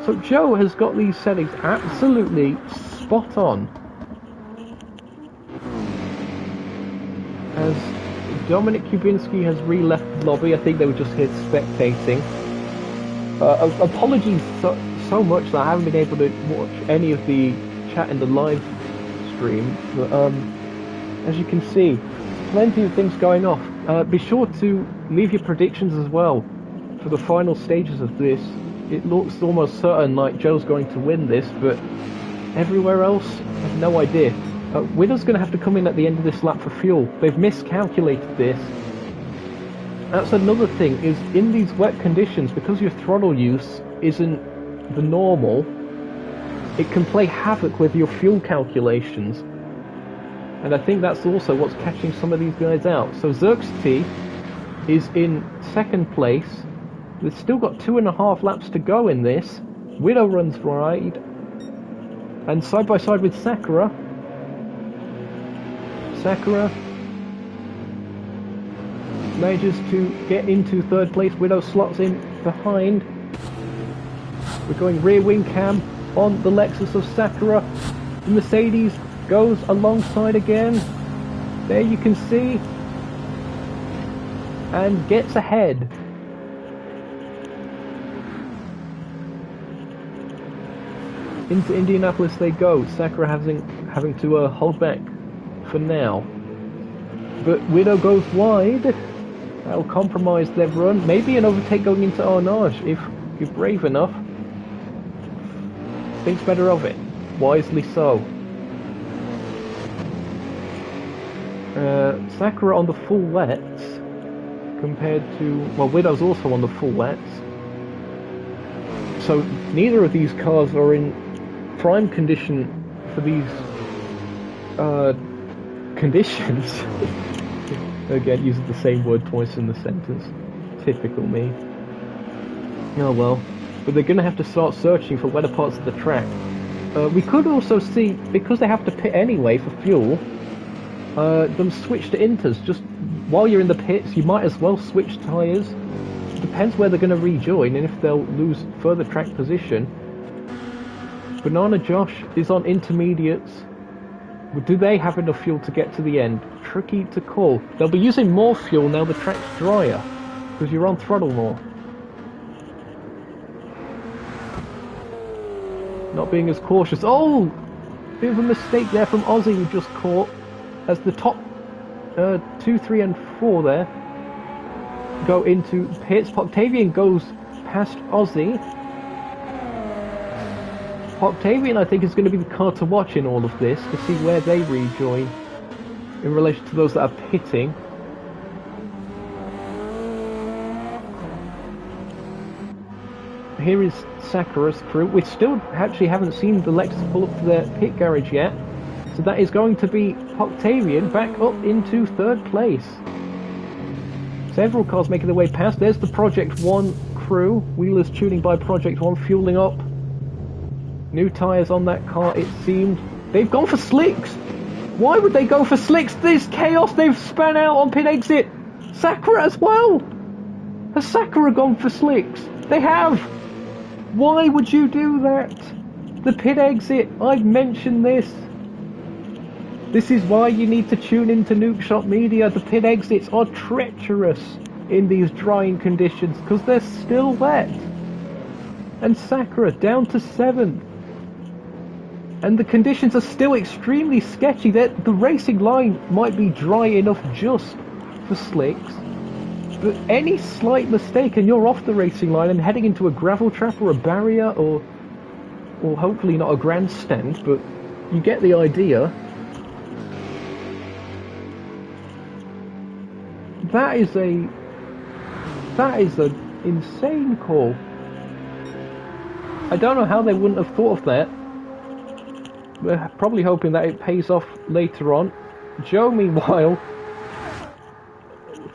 S1: So Joe has got these settings absolutely spot on. As Dominic Kubinski has re-left the lobby, I think they were just here spectating. Apologies so much that I haven't been able to watch any of the chat in the live stream, but as you can see, plenty of things going off. Be sure to leave your predictions as well for the final stages of this. It looks almost certain like Joe's going to win this, but everywhere else, I have no idea. Widow's going to have to come in at the end of this lap for fuel. They've miscalculated this. That's another thing, is in these wet conditions, because your throttle use isn't the normal, it can play havoc with your fuel calculations. And I think that's also what's catching some of these guys out. So Xerxes is in 2nd place. They've still got 2.5 laps to go in this. Widow runs wide. And side by side with Sakura. Sakura manages to get into 3rd place. Widow slots in behind. We're going rear wing cam on the Lexus of Sakura. The Mercedes goes alongside again. There you can see. And gets ahead. Into Indianapolis they go. Sakura having to hold back for now. But Widow goes wide. That'll compromise their run. Maybe an overtake going into Arnage if you're brave enough. Thinks better of it. Wisely so. Sakura on the full wets compared to... well, Widow's also on the full wets. So neither of these cars are in prime condition for these conditions. Again, using the same word twice in the sentence. Typical me. Oh well. But they're going to have to start searching for wetter parts of the track. We could also see, because they have to pit anyway for fuel, them switch to inters. Just while you're in the pits, you might as well switch tyres depends where they're going to rejoin and if they'll lose further track position. Banana Josh is on intermediates. Do they have enough fuel to get to the end? Tricky to call. They'll be using more fuel now the track's drier, because you're on throttle more. Not being as cautious. Oh! Bit of a mistake there from Aussie, who just caught as the top 2, 3 and 4 there go into pits. Octavian goes past Aussie. Octavian, I think, is going to be the car to watch in all of this, to see where they rejoin in relation to those that are pitting. Here is Sakura's crew. We still actually haven't seen the Lexus pull up to their pit garage yet, so that is going to be Octavian back up into 3rd place. Several cars making their way past. There's the Project 1 crew. Wheelers tuning by Project 1, fueling up. New tyres on that car, it seemed. They've gone for slicks! Why would they go for slicks? This chaos! They've span out on pit exit! Sakura as well! Has Sakura gone for slicks? They have! Why would you do that? The pit exit, I've mentioned this. This is why you need to tune into Nuke Shot Media. The pit exits are treacherous in these drying conditions because they're still wet. And Sakura down to 7th. And the conditions are still extremely sketchy. The racing line might be dry enough just for slicks, but any slight mistake and you're off the racing line and heading into a gravel trap or a barrier or hopefully not a grandstand, but you get the idea. That is an insane call. I don't know how they wouldn't have thought of that. We're probably hoping that it pays off later on. Joe, meanwhile,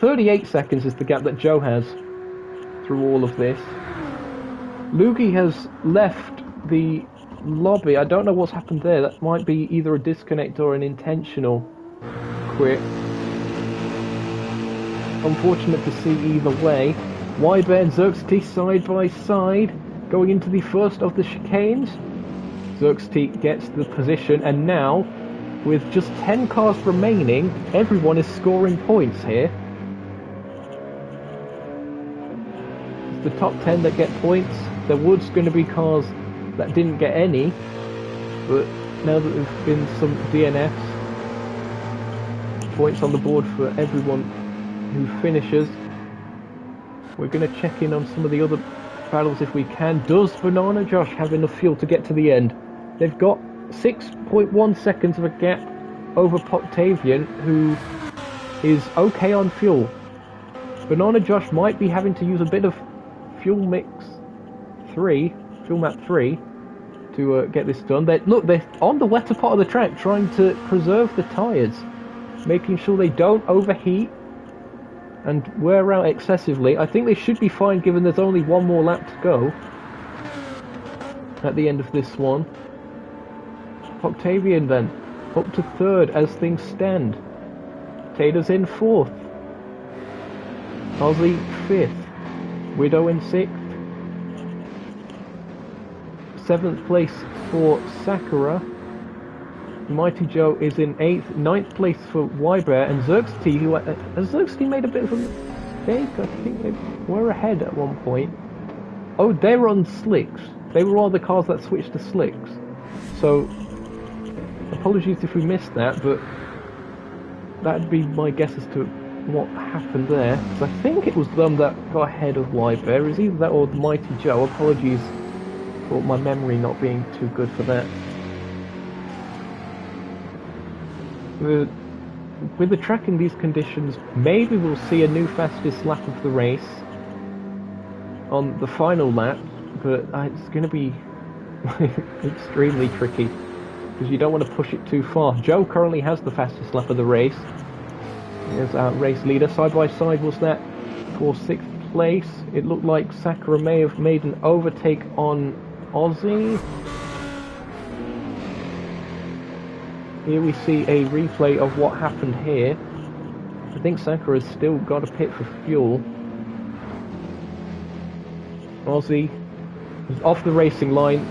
S1: 38 seconds is the gap that Joe has through all of this. Luigi has left the lobby. I don't know what's happened there. That might be either a disconnect or an intentional quit. Unfortunate to see either way. Wybear and Xerxes side by side, going into the first of the chicanes. Xerxes gets the position, and now, with just 10 cars remaining, everyone is scoring points here. It's the top 10 that get points. There was going to be cars that didn't get any, but now that there's been some DNFs, points on the board for everyone who finishes. We're going to check in on some of the other battles if we can. Does Banana Josh have enough fuel to get to the end? They've got 6.1 seconds of a gap over Octavian, who is okay on fuel. Banana Josh might be having to use a bit of fuel map 3 to get this done. They're on the wetter part of the track trying to preserve the tyres, making sure they don't overheat and wear out excessively. I think they should be fine given there's only one more lap to go at the end of this one. Octavian then up to 3rd as things stand. Tater's in 4th. Aussie 5th. Widow in 6th. 7th place for Sakura. Mighty Joe is in 8th. 9th place for Wybear, and Xerxes, who has Xerxes made a bit of a mistake? I think they were ahead at one point. Oh, they were on slicks. They were all the cars that switched to slicks. So, apologies if we missed that, but that'd be my guess as to what happened there. Because I think it was them that got ahead of Wybear. It was either that or the Mighty Joe. Apologies for my memory not being too good for that. With the track in these conditions, maybe we'll see a new fastest lap of the race on the final lap, but it's going to be extremely tricky because you don't want to push it too far. Joe currently has the fastest lap of the race. There's our race leader. Side by side was that for 6th place. It looked like Sakura may have made an overtake on Aussie. Here we see a replay of what happened here. I think Sakura's still got a pit for fuel. Aussie was off the racing line,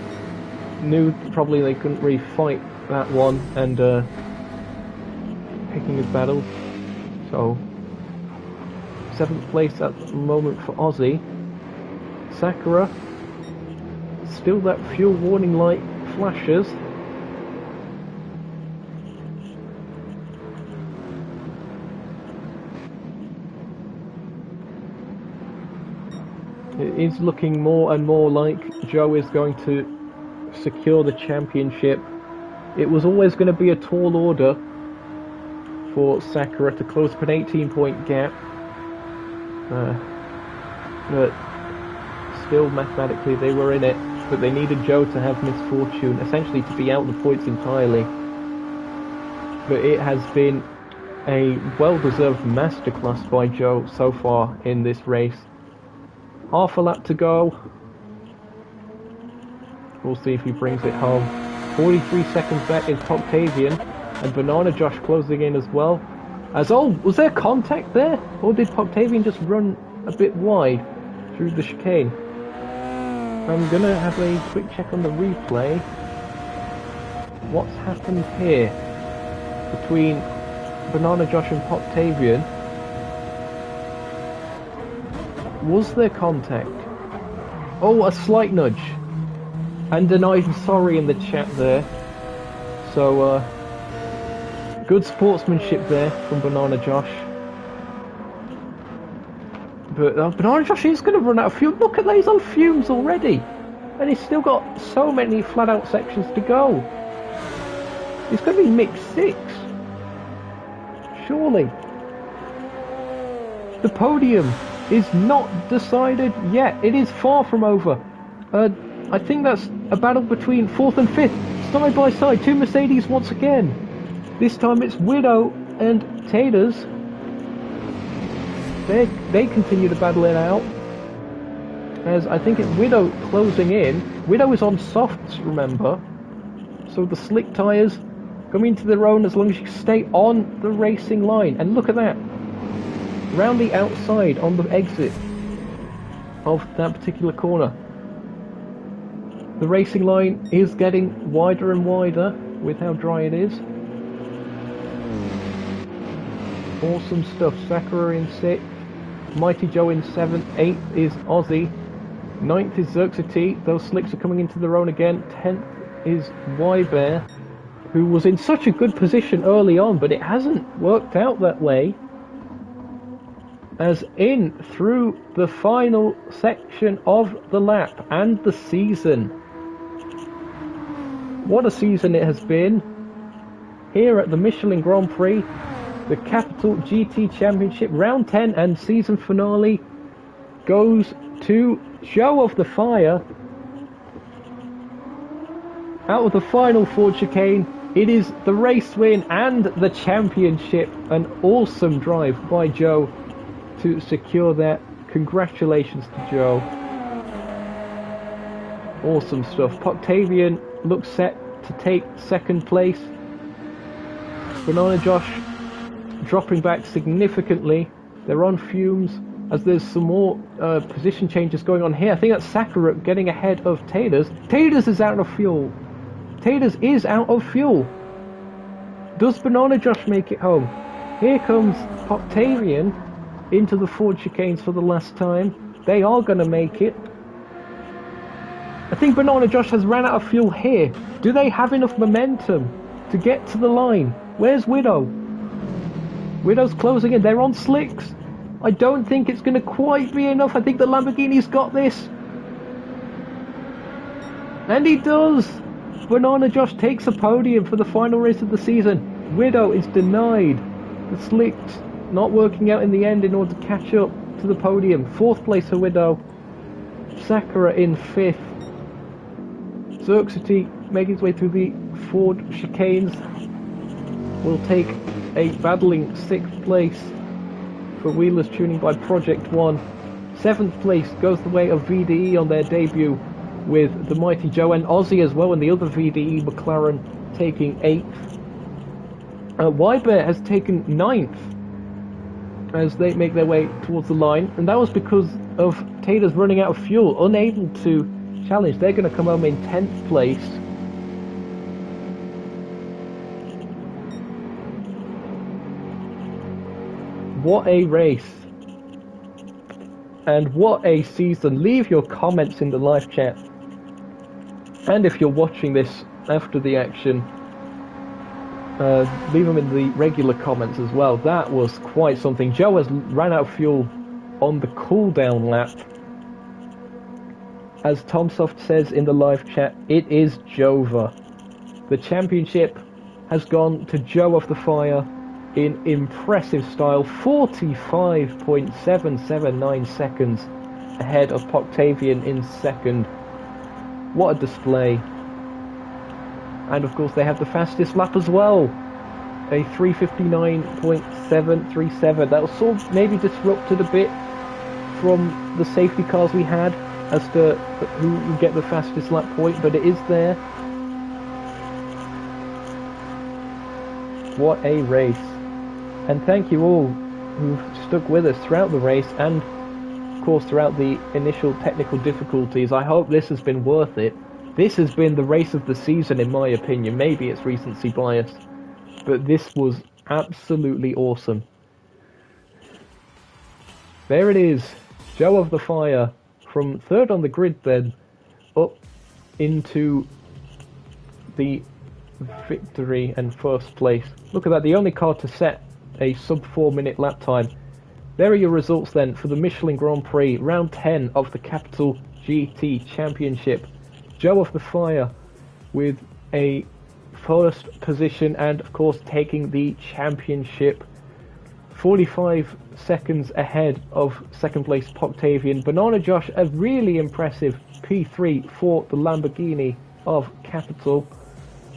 S1: knew probably they couldn't really fight that one, and picking his battles. So 7th place at the moment for Aussie. Sakura, still that fuel warning light flashes. It is looking more and more like Joe is going to secure the championship. It was always going to be a tall order for Sakura to close up an 18-point gap. But still, mathematically, they were in it. But they needed Joe to have misfortune, essentially to be out the points entirely. But it has been a well-deserved masterclass by Joe so far in this race. Half a lap to go. We'll see if he brings it home. 43 seconds back is Octavian, and Banana Josh closing in as well. Was there contact there? Or did Octavian just run a bit wide through the chicane? I'm gonna have a quick check on the replay. What's happened here between Banana Josh and Octavian? Was there contact? Oh, a slight nudge. And an I'm sorry in the chat there. So, good sportsmanship there from Banana Josh. But Banana Josh is going to run out of fuel. Look at that, he's on fumes already. And he's still got so many flat out sections to go. He's going to be mixed 6. Surely. The podium is not decided yet. It is far from over. I think that's a battle between 4th and 5th, side by side. 2 Mercedes once again. This time it's Widow and Taters. They continue to battle it out. As I think it's Widow closing in. Widow is on softs, remember. So the slick tyres coming into their own as long as you stay on the racing line. And look at that. Round the outside on the exit of that particular corner. The racing line is getting wider and wider with how dry it is. Awesome stuff. Sakura in 6th, Mighty Joe in 7th, 8th is Aussie, 9th is Xerxity. Those slicks are coming into their own again. 10th is Y-Bear, who was in such a good position early on, but it hasn't worked out that way. As in through the final section of the lap and the season. What a season it has been here at the Michelin Grand Prix, the Capital GT Championship. Round 10 and season finale goes to Joe of the Fire. Out of the final Ford chicane, it is the race win and the championship. An awesome drive by Joe to secure that. Congratulations to Joe. Awesome stuff. Octavian looks set to take 2nd place. Banana Josh dropping back significantly. They're on fumes as there's some more position changes going on here. I think that's Sakura getting ahead of Taters. Taters is out of fuel. Taters is out of fuel. Does Banana Josh make it home? Here comes Octavian into the Ford chicanes for the last time. They are going to make it. I think Banana Josh has ran out of fuel here. Do they have enough momentum to get to the line? Where's Widow? Widow's closing in. They're on slicks. I don't think it's going to quite be enough. I think the Lamborghini's got this. And he does. Banana Josh takes a podium for the final race of the season. Widow is denied. The slicks not working out in the end in order to catch up to the podium. 4th place for Widow. Sakura in 5th. Xerxity making his way through the Ford chicanes. Will take a battling 6th place for Wheelers Tuning by Project One. 7th place goes the way of VDE on their debut with the Mighty Joe and Aussie as well, and the other VDE McLaren taking 8th. Y-Bear has taken 9th as they make their way towards the line, and that was because of Taylor's running out of fuel, unable to challenge. They're going to come home in 10th place. What a race. And what a season. Leave your comments in the live chat. And if you're watching this after the action, leave them in the regular comments as well. That was quite something. Joe has ran out of fuel on the cooldown lap. As Tomsoft says in the live chat, it is Jova. The championship has gone to Joe of the Fire in impressive style. 45.779 seconds ahead of Octavian in second. What a display. And of course they have the fastest lap as well. A 3:59.737. That was sort of maybe disrupted a bit from the safety cars we had as to who would get the fastest lap point, but it is there. What a race. And thank you all who've stuck with us throughout the race and of course throughout the initial technical difficulties. I hope this has been worth it. This has been the race of the season in my opinion. Maybe it's recency bias, but this was absolutely awesome. There it is, Joe of the Fire from third on the grid then up into the victory and first place. Look at that, the only car to set a sub 4 minute lap time. There are your results then for the Michelin Grand Prix round 10 of the Capital GT Championship. Joe of the Fire with a first position and of course taking the championship. 45 seconds ahead of second place Octavian. Banana Josh, a really impressive P3 for the Lamborghini of Capital.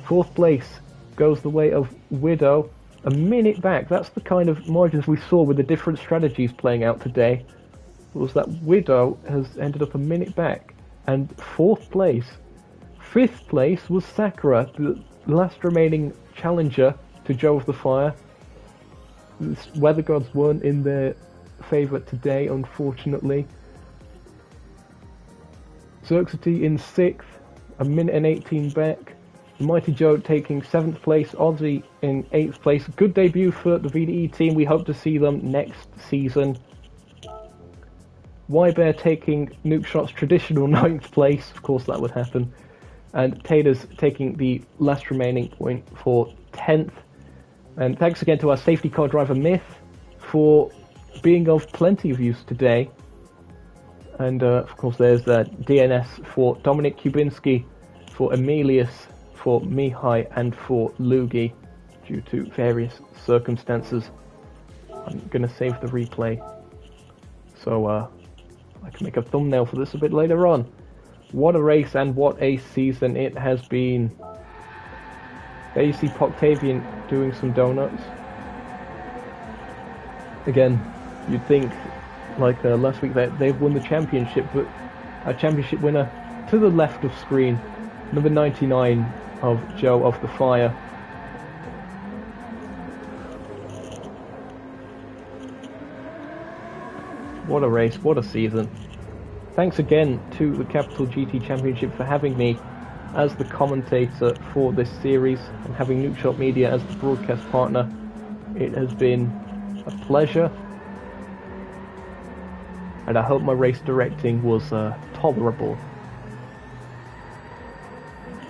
S1: Fourth place goes the way of Widow. A minute back. That's the kind of margins we saw with the different strategies playing out today. Was that Widow has ended up a minute back. And fourth place. Fifth place was Sakura, the last remaining challenger to Joe of the Fire. The weather gods weren't in their favour today, unfortunately. Xerxity in 6th, a minute and 18 back. The Mighty Joe taking 7th place, Aussie in 8th place. Good debut for the VDE team, we hope to see them next season. Y-Bear taking Nuke Shot's traditional 9th place, of course that would happen. And Taylor's taking the last remaining point for 10th. And thanks again to our safety car driver Myth for being of plenty of use today. And of course there's DNS for Dominic Kubinski, for Emilius, for Mihai and for Lugi due to various circumstances. I'm going to save the replay so I can make a thumbnail for this a bit later on. What a race and what a season it has been. There you see Octavian doing some donuts. Again, you'd think like last week that they've won the championship, but our championship winner to the left of screen, number 99 of Joe of the Fire. What a race, what a season. Thanks again to the Capital GT Championship for having me as the commentator for this series and having Nukeshot Media as the broadcast partner. It has been a pleasure, and I hope my race directing was tolerable.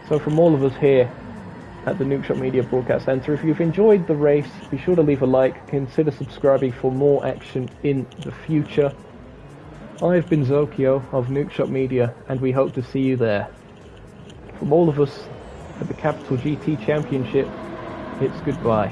S1: So from all of us here at the Nukeshot Media Broadcast Centre, if you've enjoyed the race, be sure to leave a like, consider subscribing for more action in the future. I've been Zokyo of Nukeshot Media, and we hope to see you there. From all of us at the Capital GT Championship, it's goodbye.